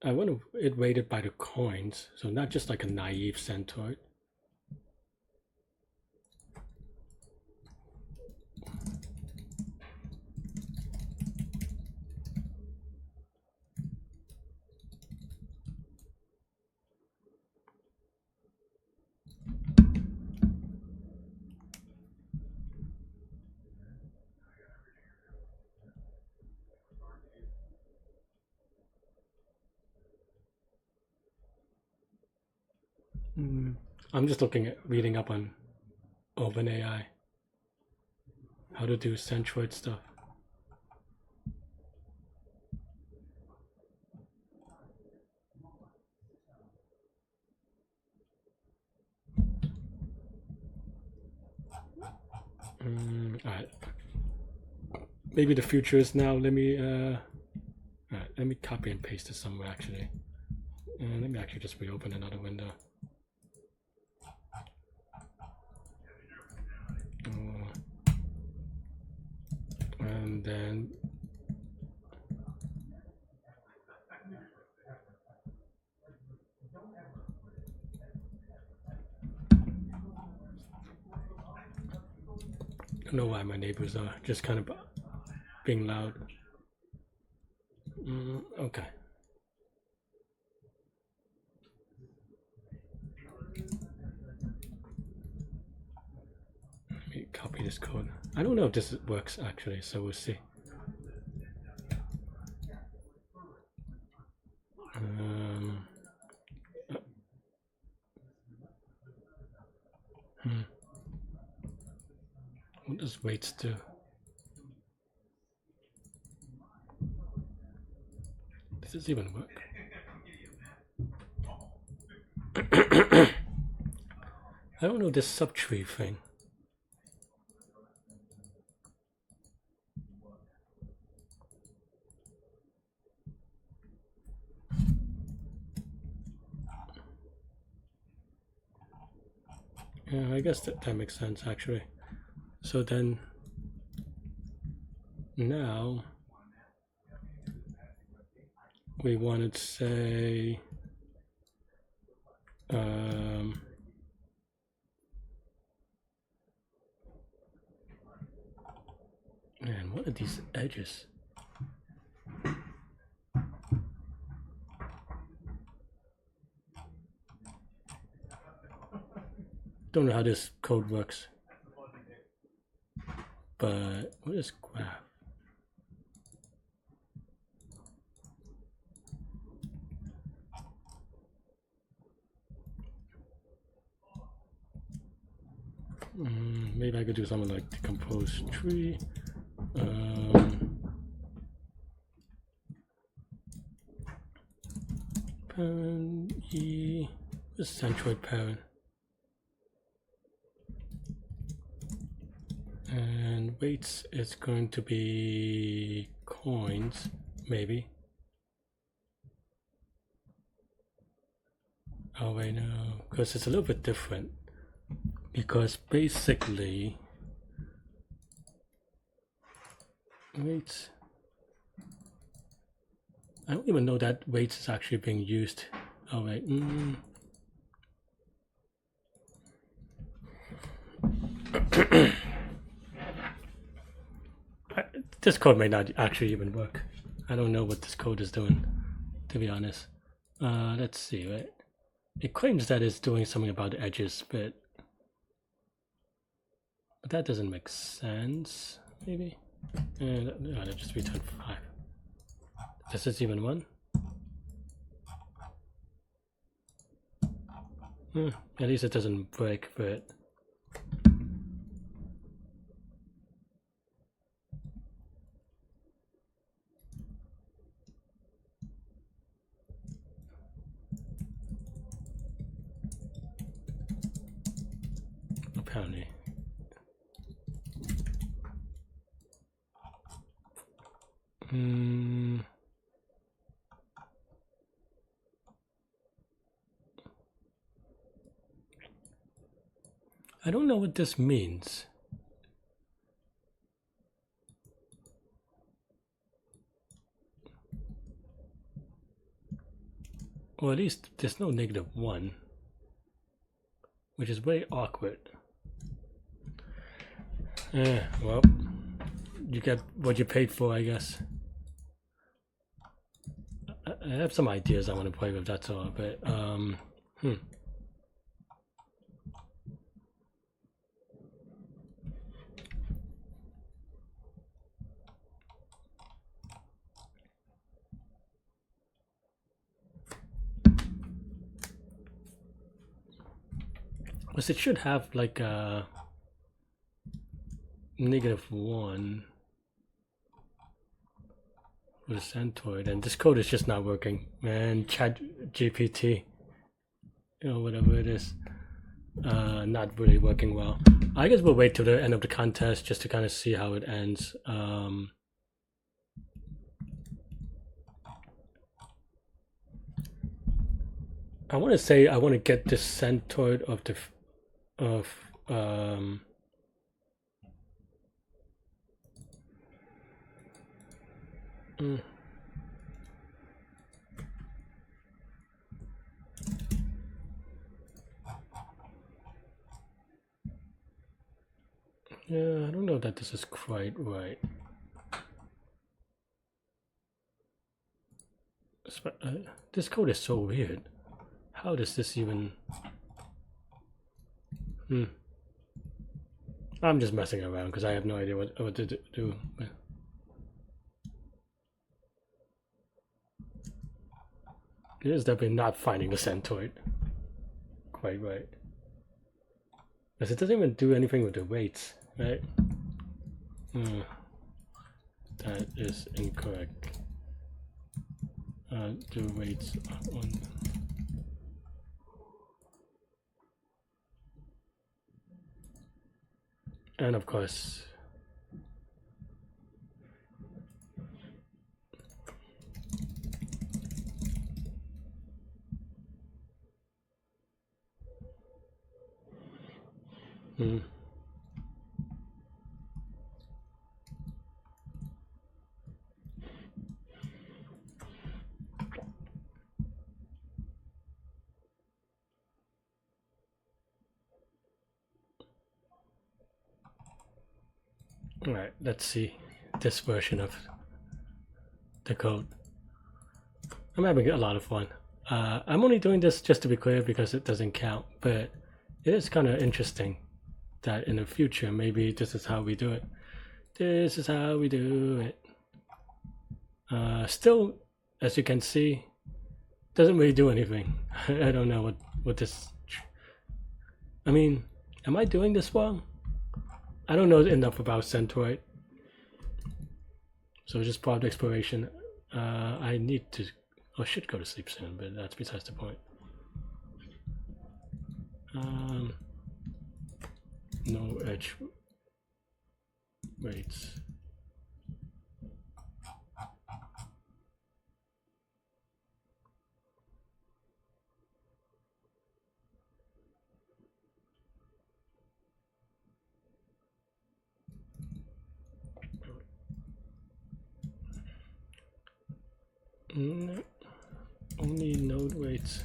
I want it weighted by the coins, so not just like a naive centroid. I'm just looking at reading up on OpenAI, how to do centroid stuff. Alright. Maybe the future is now. Let me copy and paste this somewhere actually. Let me actually just reopen another window. And then I don't know why my neighbors are just kind of being loud. Okay. Let me copy this code. I don't know if this works actually, so we'll see. does weights do? Does this even work? I don't know this subtree thing. Yeah, I guess that makes sense actually. So then now we want to say man, what are these edges? Don't know how this code works, but what is graph? Maybe I could do something like decompose tree. Parent E, the centroid parent. And weights is going to be coins, maybe. Oh wait, no, because it's a little bit different. Because basically, weights, I don't even know that weights is actually being used. Oh wait, this code may not actually even work. I don't know what this code is doing, to be honest. Let's see, right? It claims that it's doing something about the edges, but that doesn't make sense, maybe? Let's just return 5. Does this even one? At least it doesn't break, but apparently. I don't know what this means. Or at least there's no -1, which is very awkward. Well, you get what you paid for, I guess. I have some ideas I want to play with, that's all, but it should have like a -1 for the centroid, and this code is just not working. Man, Chat GPT, whatever it is, not really working well. I guess we'll wait till the end of the contest just to kind of see how it ends. I want to say I want to get this centroid of the yeah, I don't know that this is quite right. This code is so weird. How does this even... I'm just messing around because I have no idea what to do. It is definitely not finding the centroid quite right. Because it doesn't even do anything with the weights, right? That is incorrect. The weights are on. And of course, all right, let's see this version of the code. I'm having a lot of fun. I'm only doing this, just to be clear, because it doesn't count, but it is kind of interesting that in the future, maybe this is how we do it. This is how we do it. Still, as you can see, doesn't really do anything. I don't know what this... I mean, am I doing this well? I don't know enough about Centroid. So just part of the exploration. I need to... I should go to sleep soon, but that's besides the point. No edge weights. No, only node weights.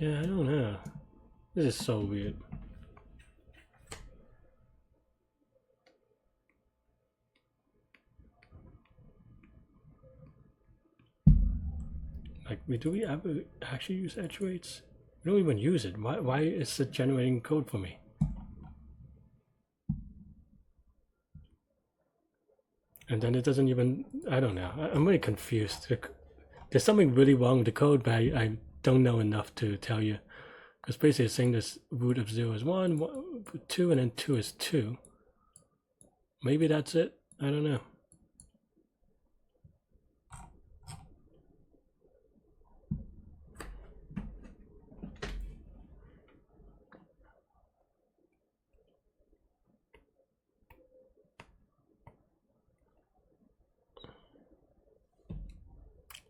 Yeah, I don't know. This is so weird. Like, do we ever actually use edge weights? We don't even use it. Why is it generating code for me? And then it doesn't even, I don't know. I'm really confused. There's something really wrong with the code, but I don't know enough to tell you. Because basically it's saying this root of 0 is 1, 2, and then 2 is 2. Maybe that's it. I don't know.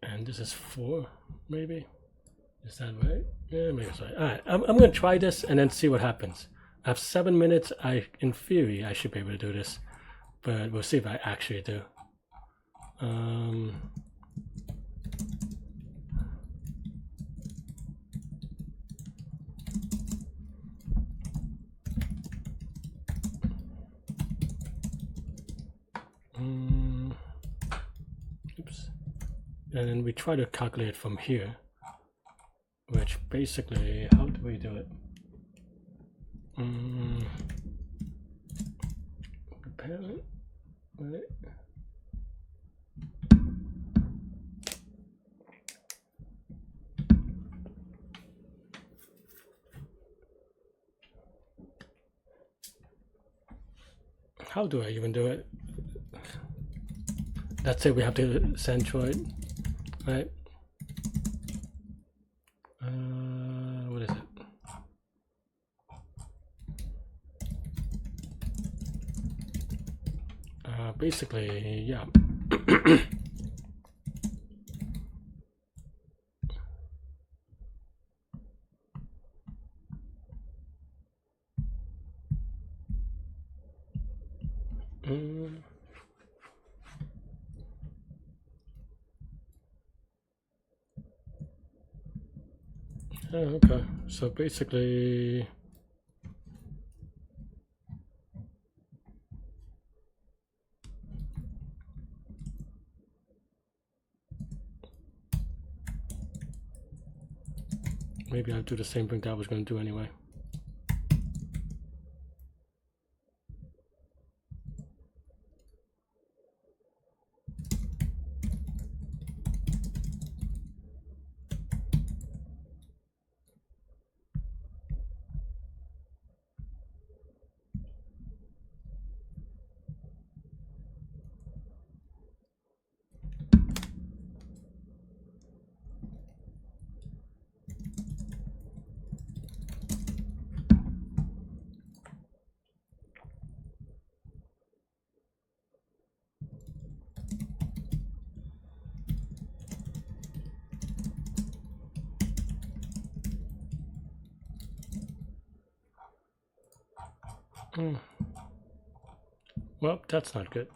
And this is 4, maybe? Is that right? Yeah, maybe it's right. Alright, I'm going to try this and then see what happens. I have 7 minutes. In theory, I should be able to do this. But we'll see if I actually do. Oops. And then we try to calculate from here. Which basically, how do we do it? Parent, right? How do I even do it? Let's say we have to Centroid, right? What is it? Basically, yeah. Oh, okay. So basically, maybe I'll do the same thing that I was going to do anyway. Well, that's not good.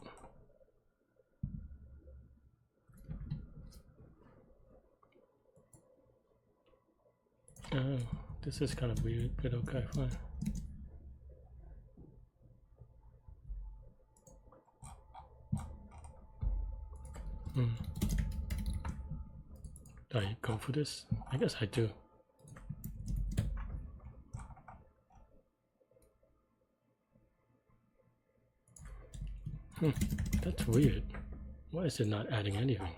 This is kind of weird, but okay, fine. Do I go for this? I guess I do. That's weird. Why is it not adding anything?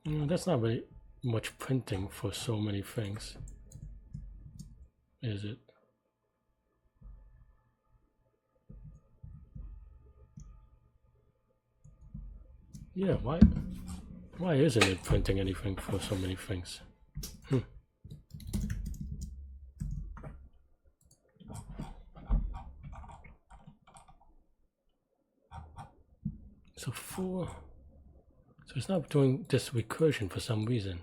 That's not really much printing for so many things, is it? Yeah, why isn't it printing anything for so many things? So so it's not doing this recursion for some reason.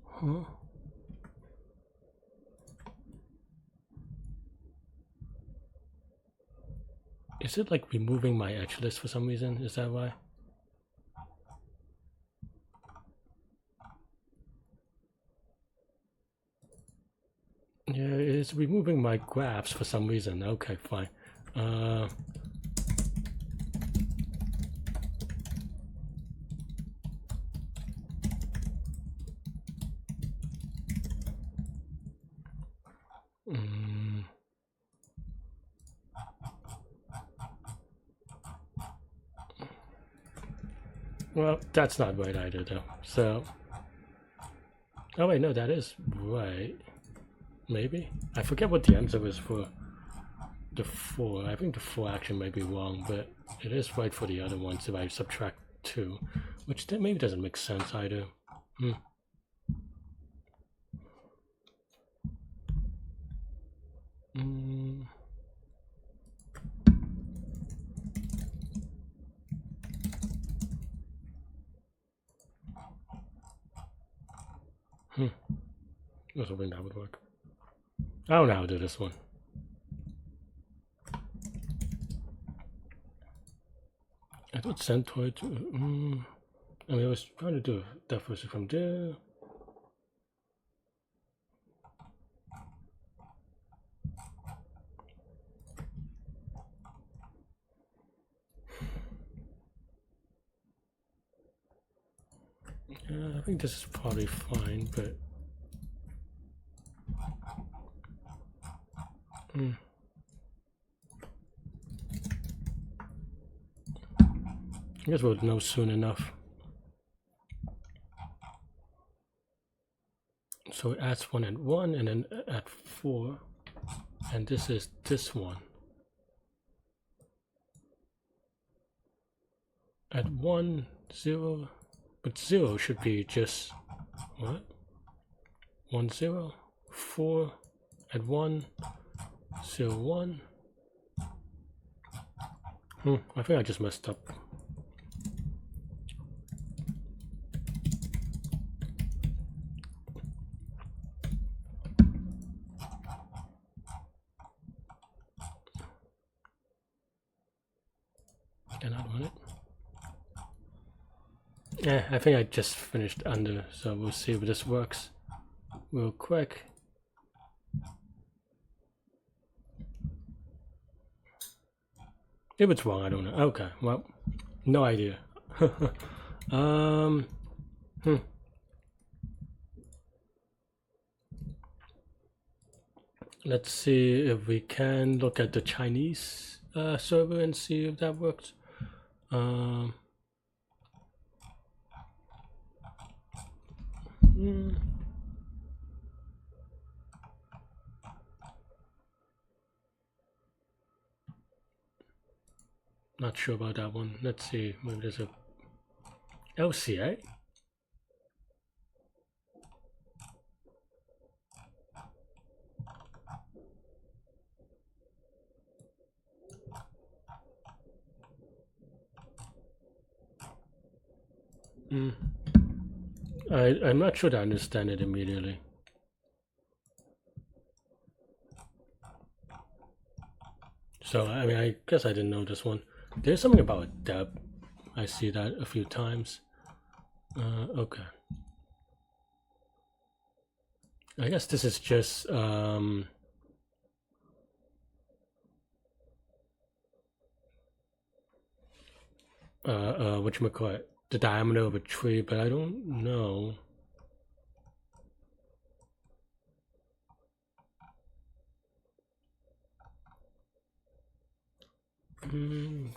Huh? Is it like removing my edge list for some reason? Is that why? Yeah, it's removing my graphs for some reason. Okay, fine. Well, that's not right either, though. So, oh wait, no, that is right. Maybe I forget what the answer is for the 4. I think the 4 action might be wrong, but it is right for the other ones if I subtract 2, which maybe doesn't make sense either. I was hoping that would work. I don't know how to do this one. I thought centroid. I mean, I was trying to do that versus from there. I think this is probably fine, but I guess we'll know soon enough. So it adds 1 and 1, and then at 4, and this is this one. At 1, 0, but 0 should be just what? 1, 0, 4, at 1, 0, 1. I think I just messed up. Cannot run it. Yeah, I think I just finished under, so we'll see if this works real quick. If it's wrong, I don't know. Okay, well, no idea. Let's see if we can look at the Chinese server and see if that works. Not sure about that one. Let's see. Maybe there's a LCA. I'm not sure that I understand it immediately. So, I mean, I guess I didn't know this one. There's something about depth. I see that a few times. Okay. I guess this is just whatchamacallit, the diameter of a tree, but I don't know.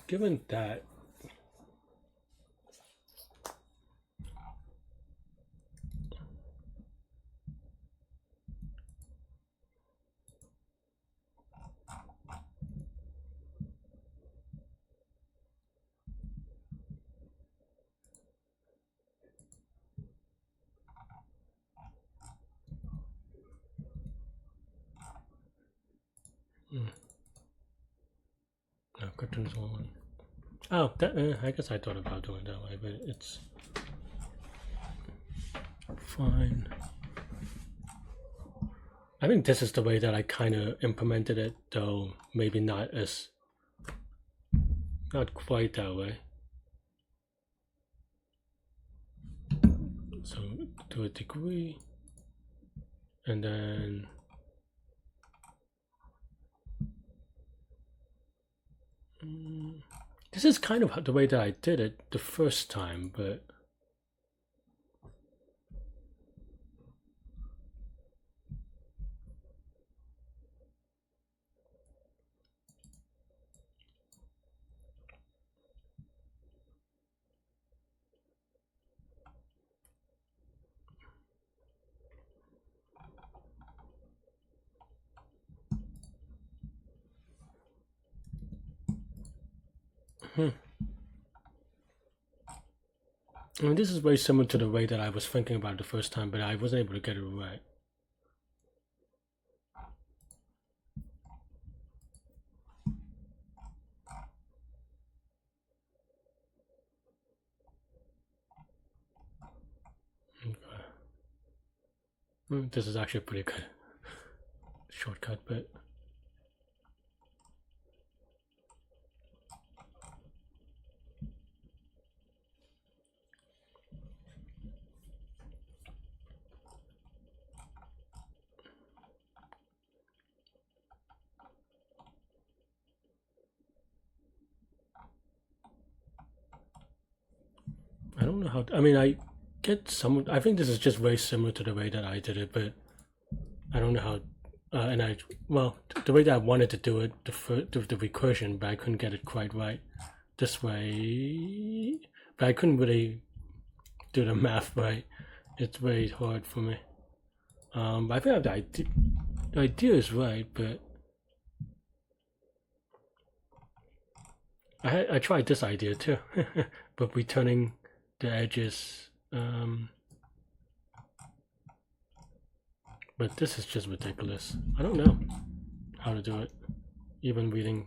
Given that, no, cartoons one. Oh, that, I guess I thought about doing it that way, but it's fine. I think this is the way that I kind of implemented it, though maybe not quite that way. So do a degree, and then this is kind of the way that I did it the first time, but I mean, this is very similar to the way that I was thinking about it the first time, but I wasn't able to get it right. Okay. This is actually a pretty good shortcut, but I don't know how. I mean, I get some. I think this is just very similar to the way that I did it, but I don't know how. And the way that I wanted to do it, the recursion, but I couldn't get it quite right this way. But I couldn't really do the math right. It's very hard for me. But I think the idea is right, but I tried this idea too, but returning the edges. But this is just ridiculous. I don't know how to do it, even reading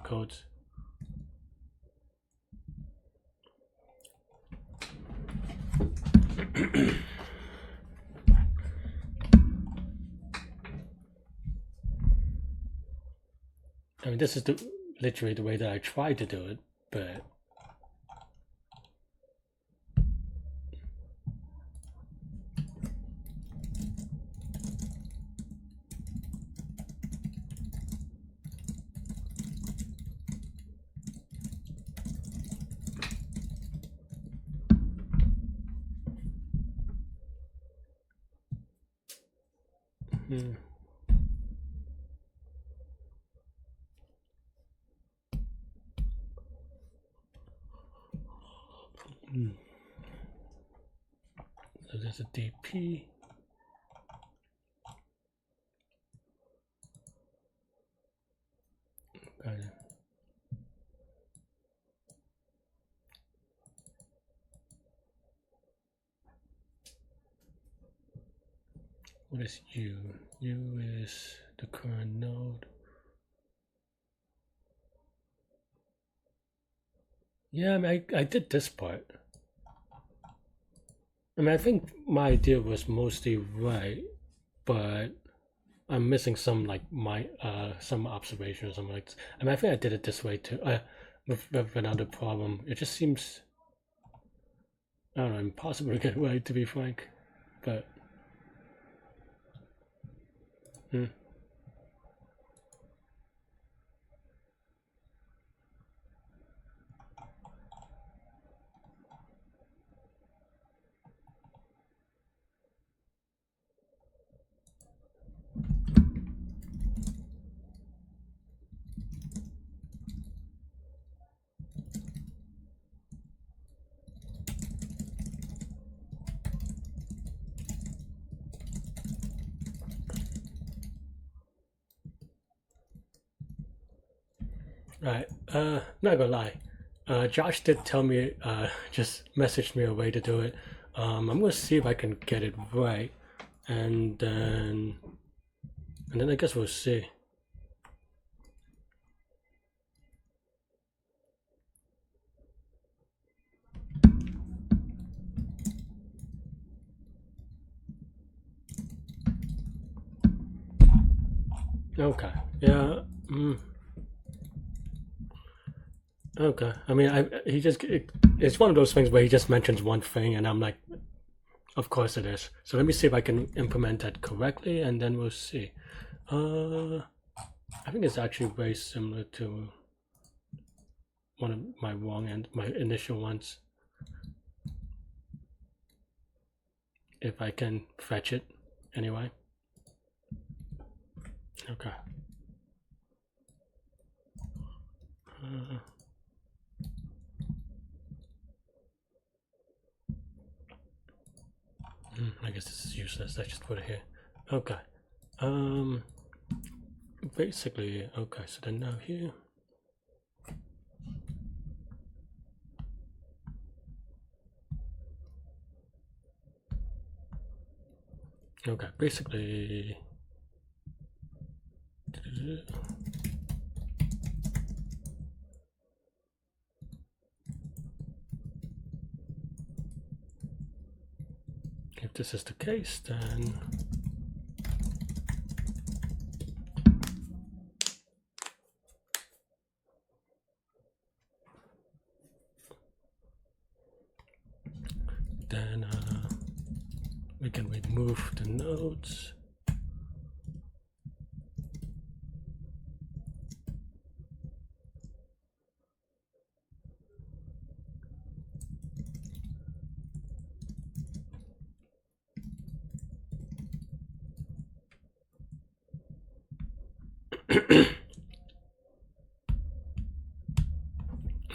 codes. I mean, this is literally the way that I tried to do it, but so there's a DP. Got it. What is U? U is the current node. Yeah, I mean, I did this part. I mean, I think my idea was mostly right, but I'm missing some like my some observation or something like this. I mean, I think I did it this way too. With another problem, it just seems I don't know impossible to get right, to be frank. But hmm. Right. Not gonna lie. Josh did tell me, just messaged me a way to do it. I'm gonna see if I can get it right, and then, I guess we'll see. Okay. Yeah. Okay. I mean, it's one of those things where he just mentions one thing, and I'm like, of course it is. So let me see if I can implement that correctly, and then we'll see. I think it's actually very similar to one of my initial ones. If I can fetch it anyway. Okay. I guess this is useless. I just put it here. Okay. Basically, okay. So then now here. Okay. Basically. If this is the case, then we can remove the nodes.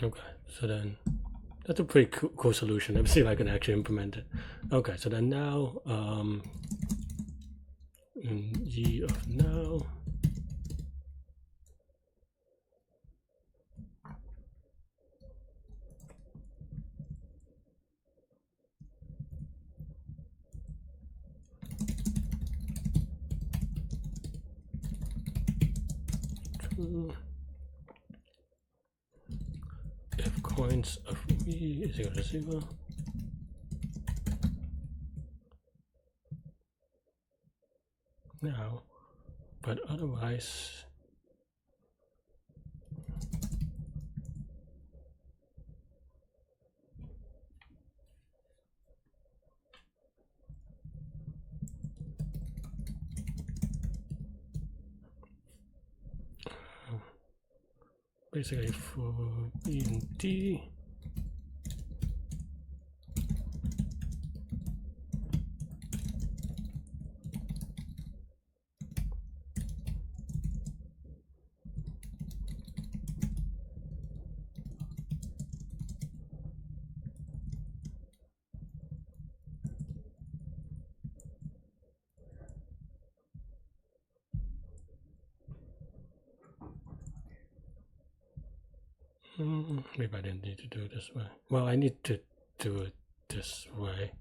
Okay, so then that's a pretty cool solution. Let me see if I can actually implement it. Okay, so then now, G of now. If coins of V is equal to 0. Now, but otherwise, basically for B and D, maybe I didn't need to do it this way. Well, I need to do it this way.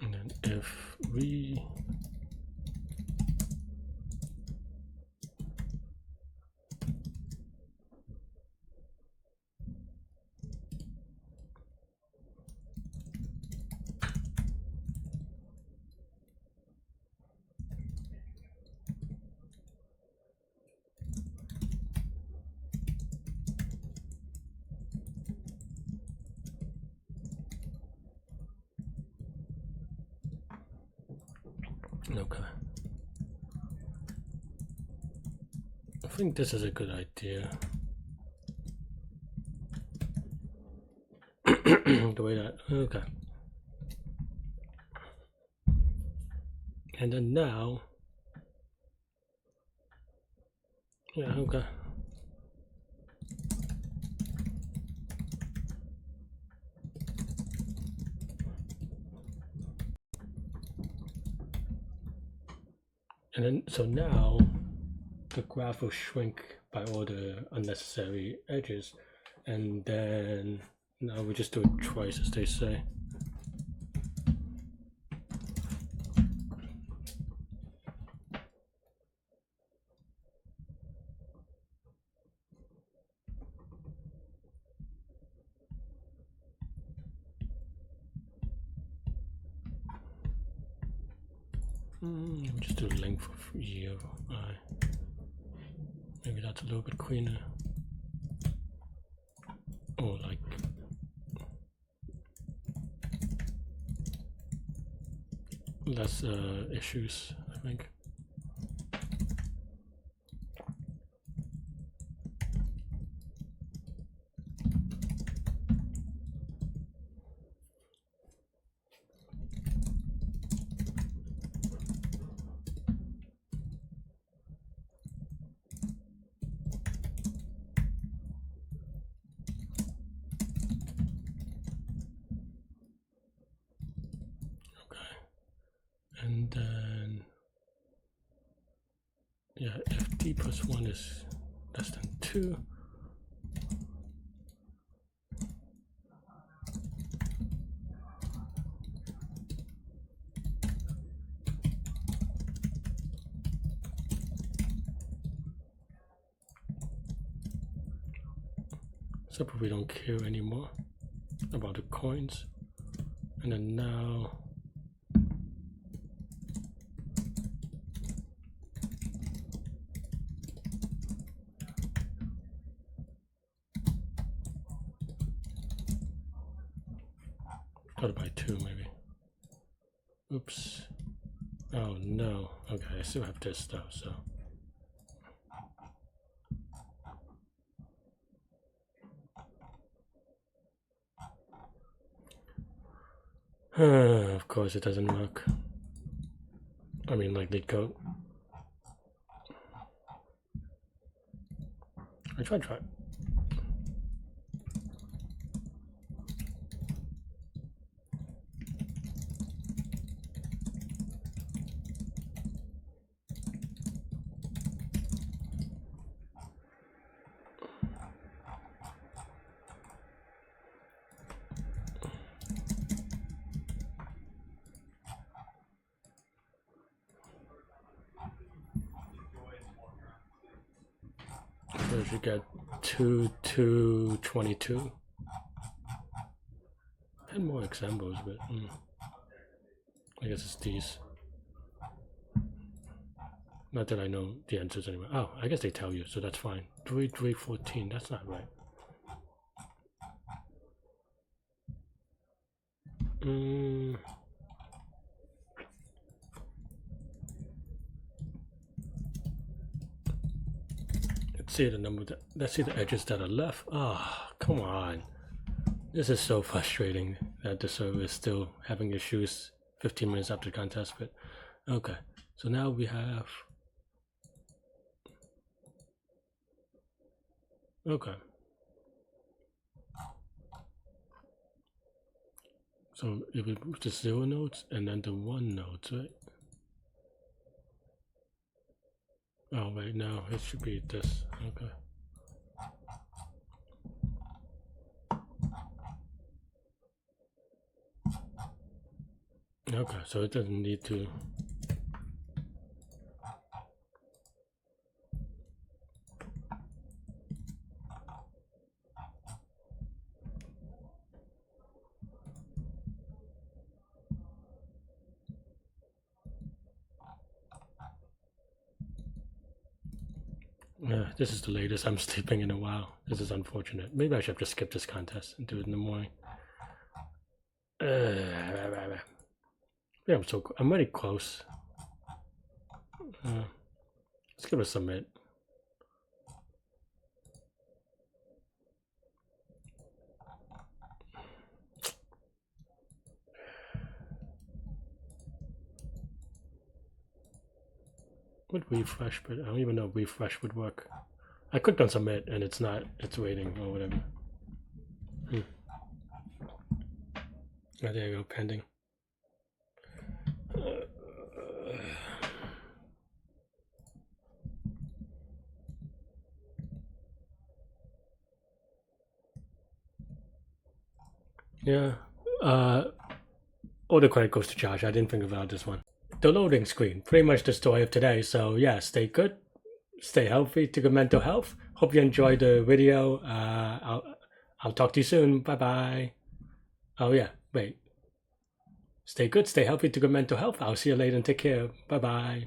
And then if we okay. I think this is a good idea. The way that, okay. And then now, yeah, okay. And then, so now the graph will shrink by all the unnecessary edges. And then now we just do it twice, as they say. Just do length of year. Maybe that's a little bit cleaner. Or like less issues, I think. And then, yeah, if d plus 1 is less than 2, so we don't care anymore about the coins. And then now, got it by 2 maybe. Oops. Oh no. Okay, I still have this stuff, so. Of course it doesn't work. I mean, like Leetcode. I tried. So you get 2 to 22. 10 more examples, but I guess it's these. Not that I know the answers anyway. Oh, I guess they tell you, so that's fine. 3, 3, 14, that's not right. Let's see the number. Let's see the edges that are left. Ah, come on. This is so frustrating that the server is still having issues 15 minutes after the contest. But okay, so now we have. Okay. So if we move the 0 nodes and then the 1 nodes, right? Oh wait, no, it should be this. Okay. Okay, so it doesn't need to. This is the latest I'm sleeping in a while. This is unfortunate. Maybe I should have just skipped this contest and do it in the morning. Yeah, I'm really close. Let's give it a submit. Would refresh, but I don't even know if refresh would work. I clicked on submit and it's not, it's waiting or whatever. Oh, there you go, pending. Yeah. All the credit goes to Josh. I didn't think about this one. The loading screen, pretty much the story of today. So yeah, stay good, stay healthy, to good mental health. Hope you enjoyed the video. I'll talk to you soon. Bye bye. Oh yeah, wait. Stay good, stay healthy, to good mental health. I'll see you later and take care. Bye bye.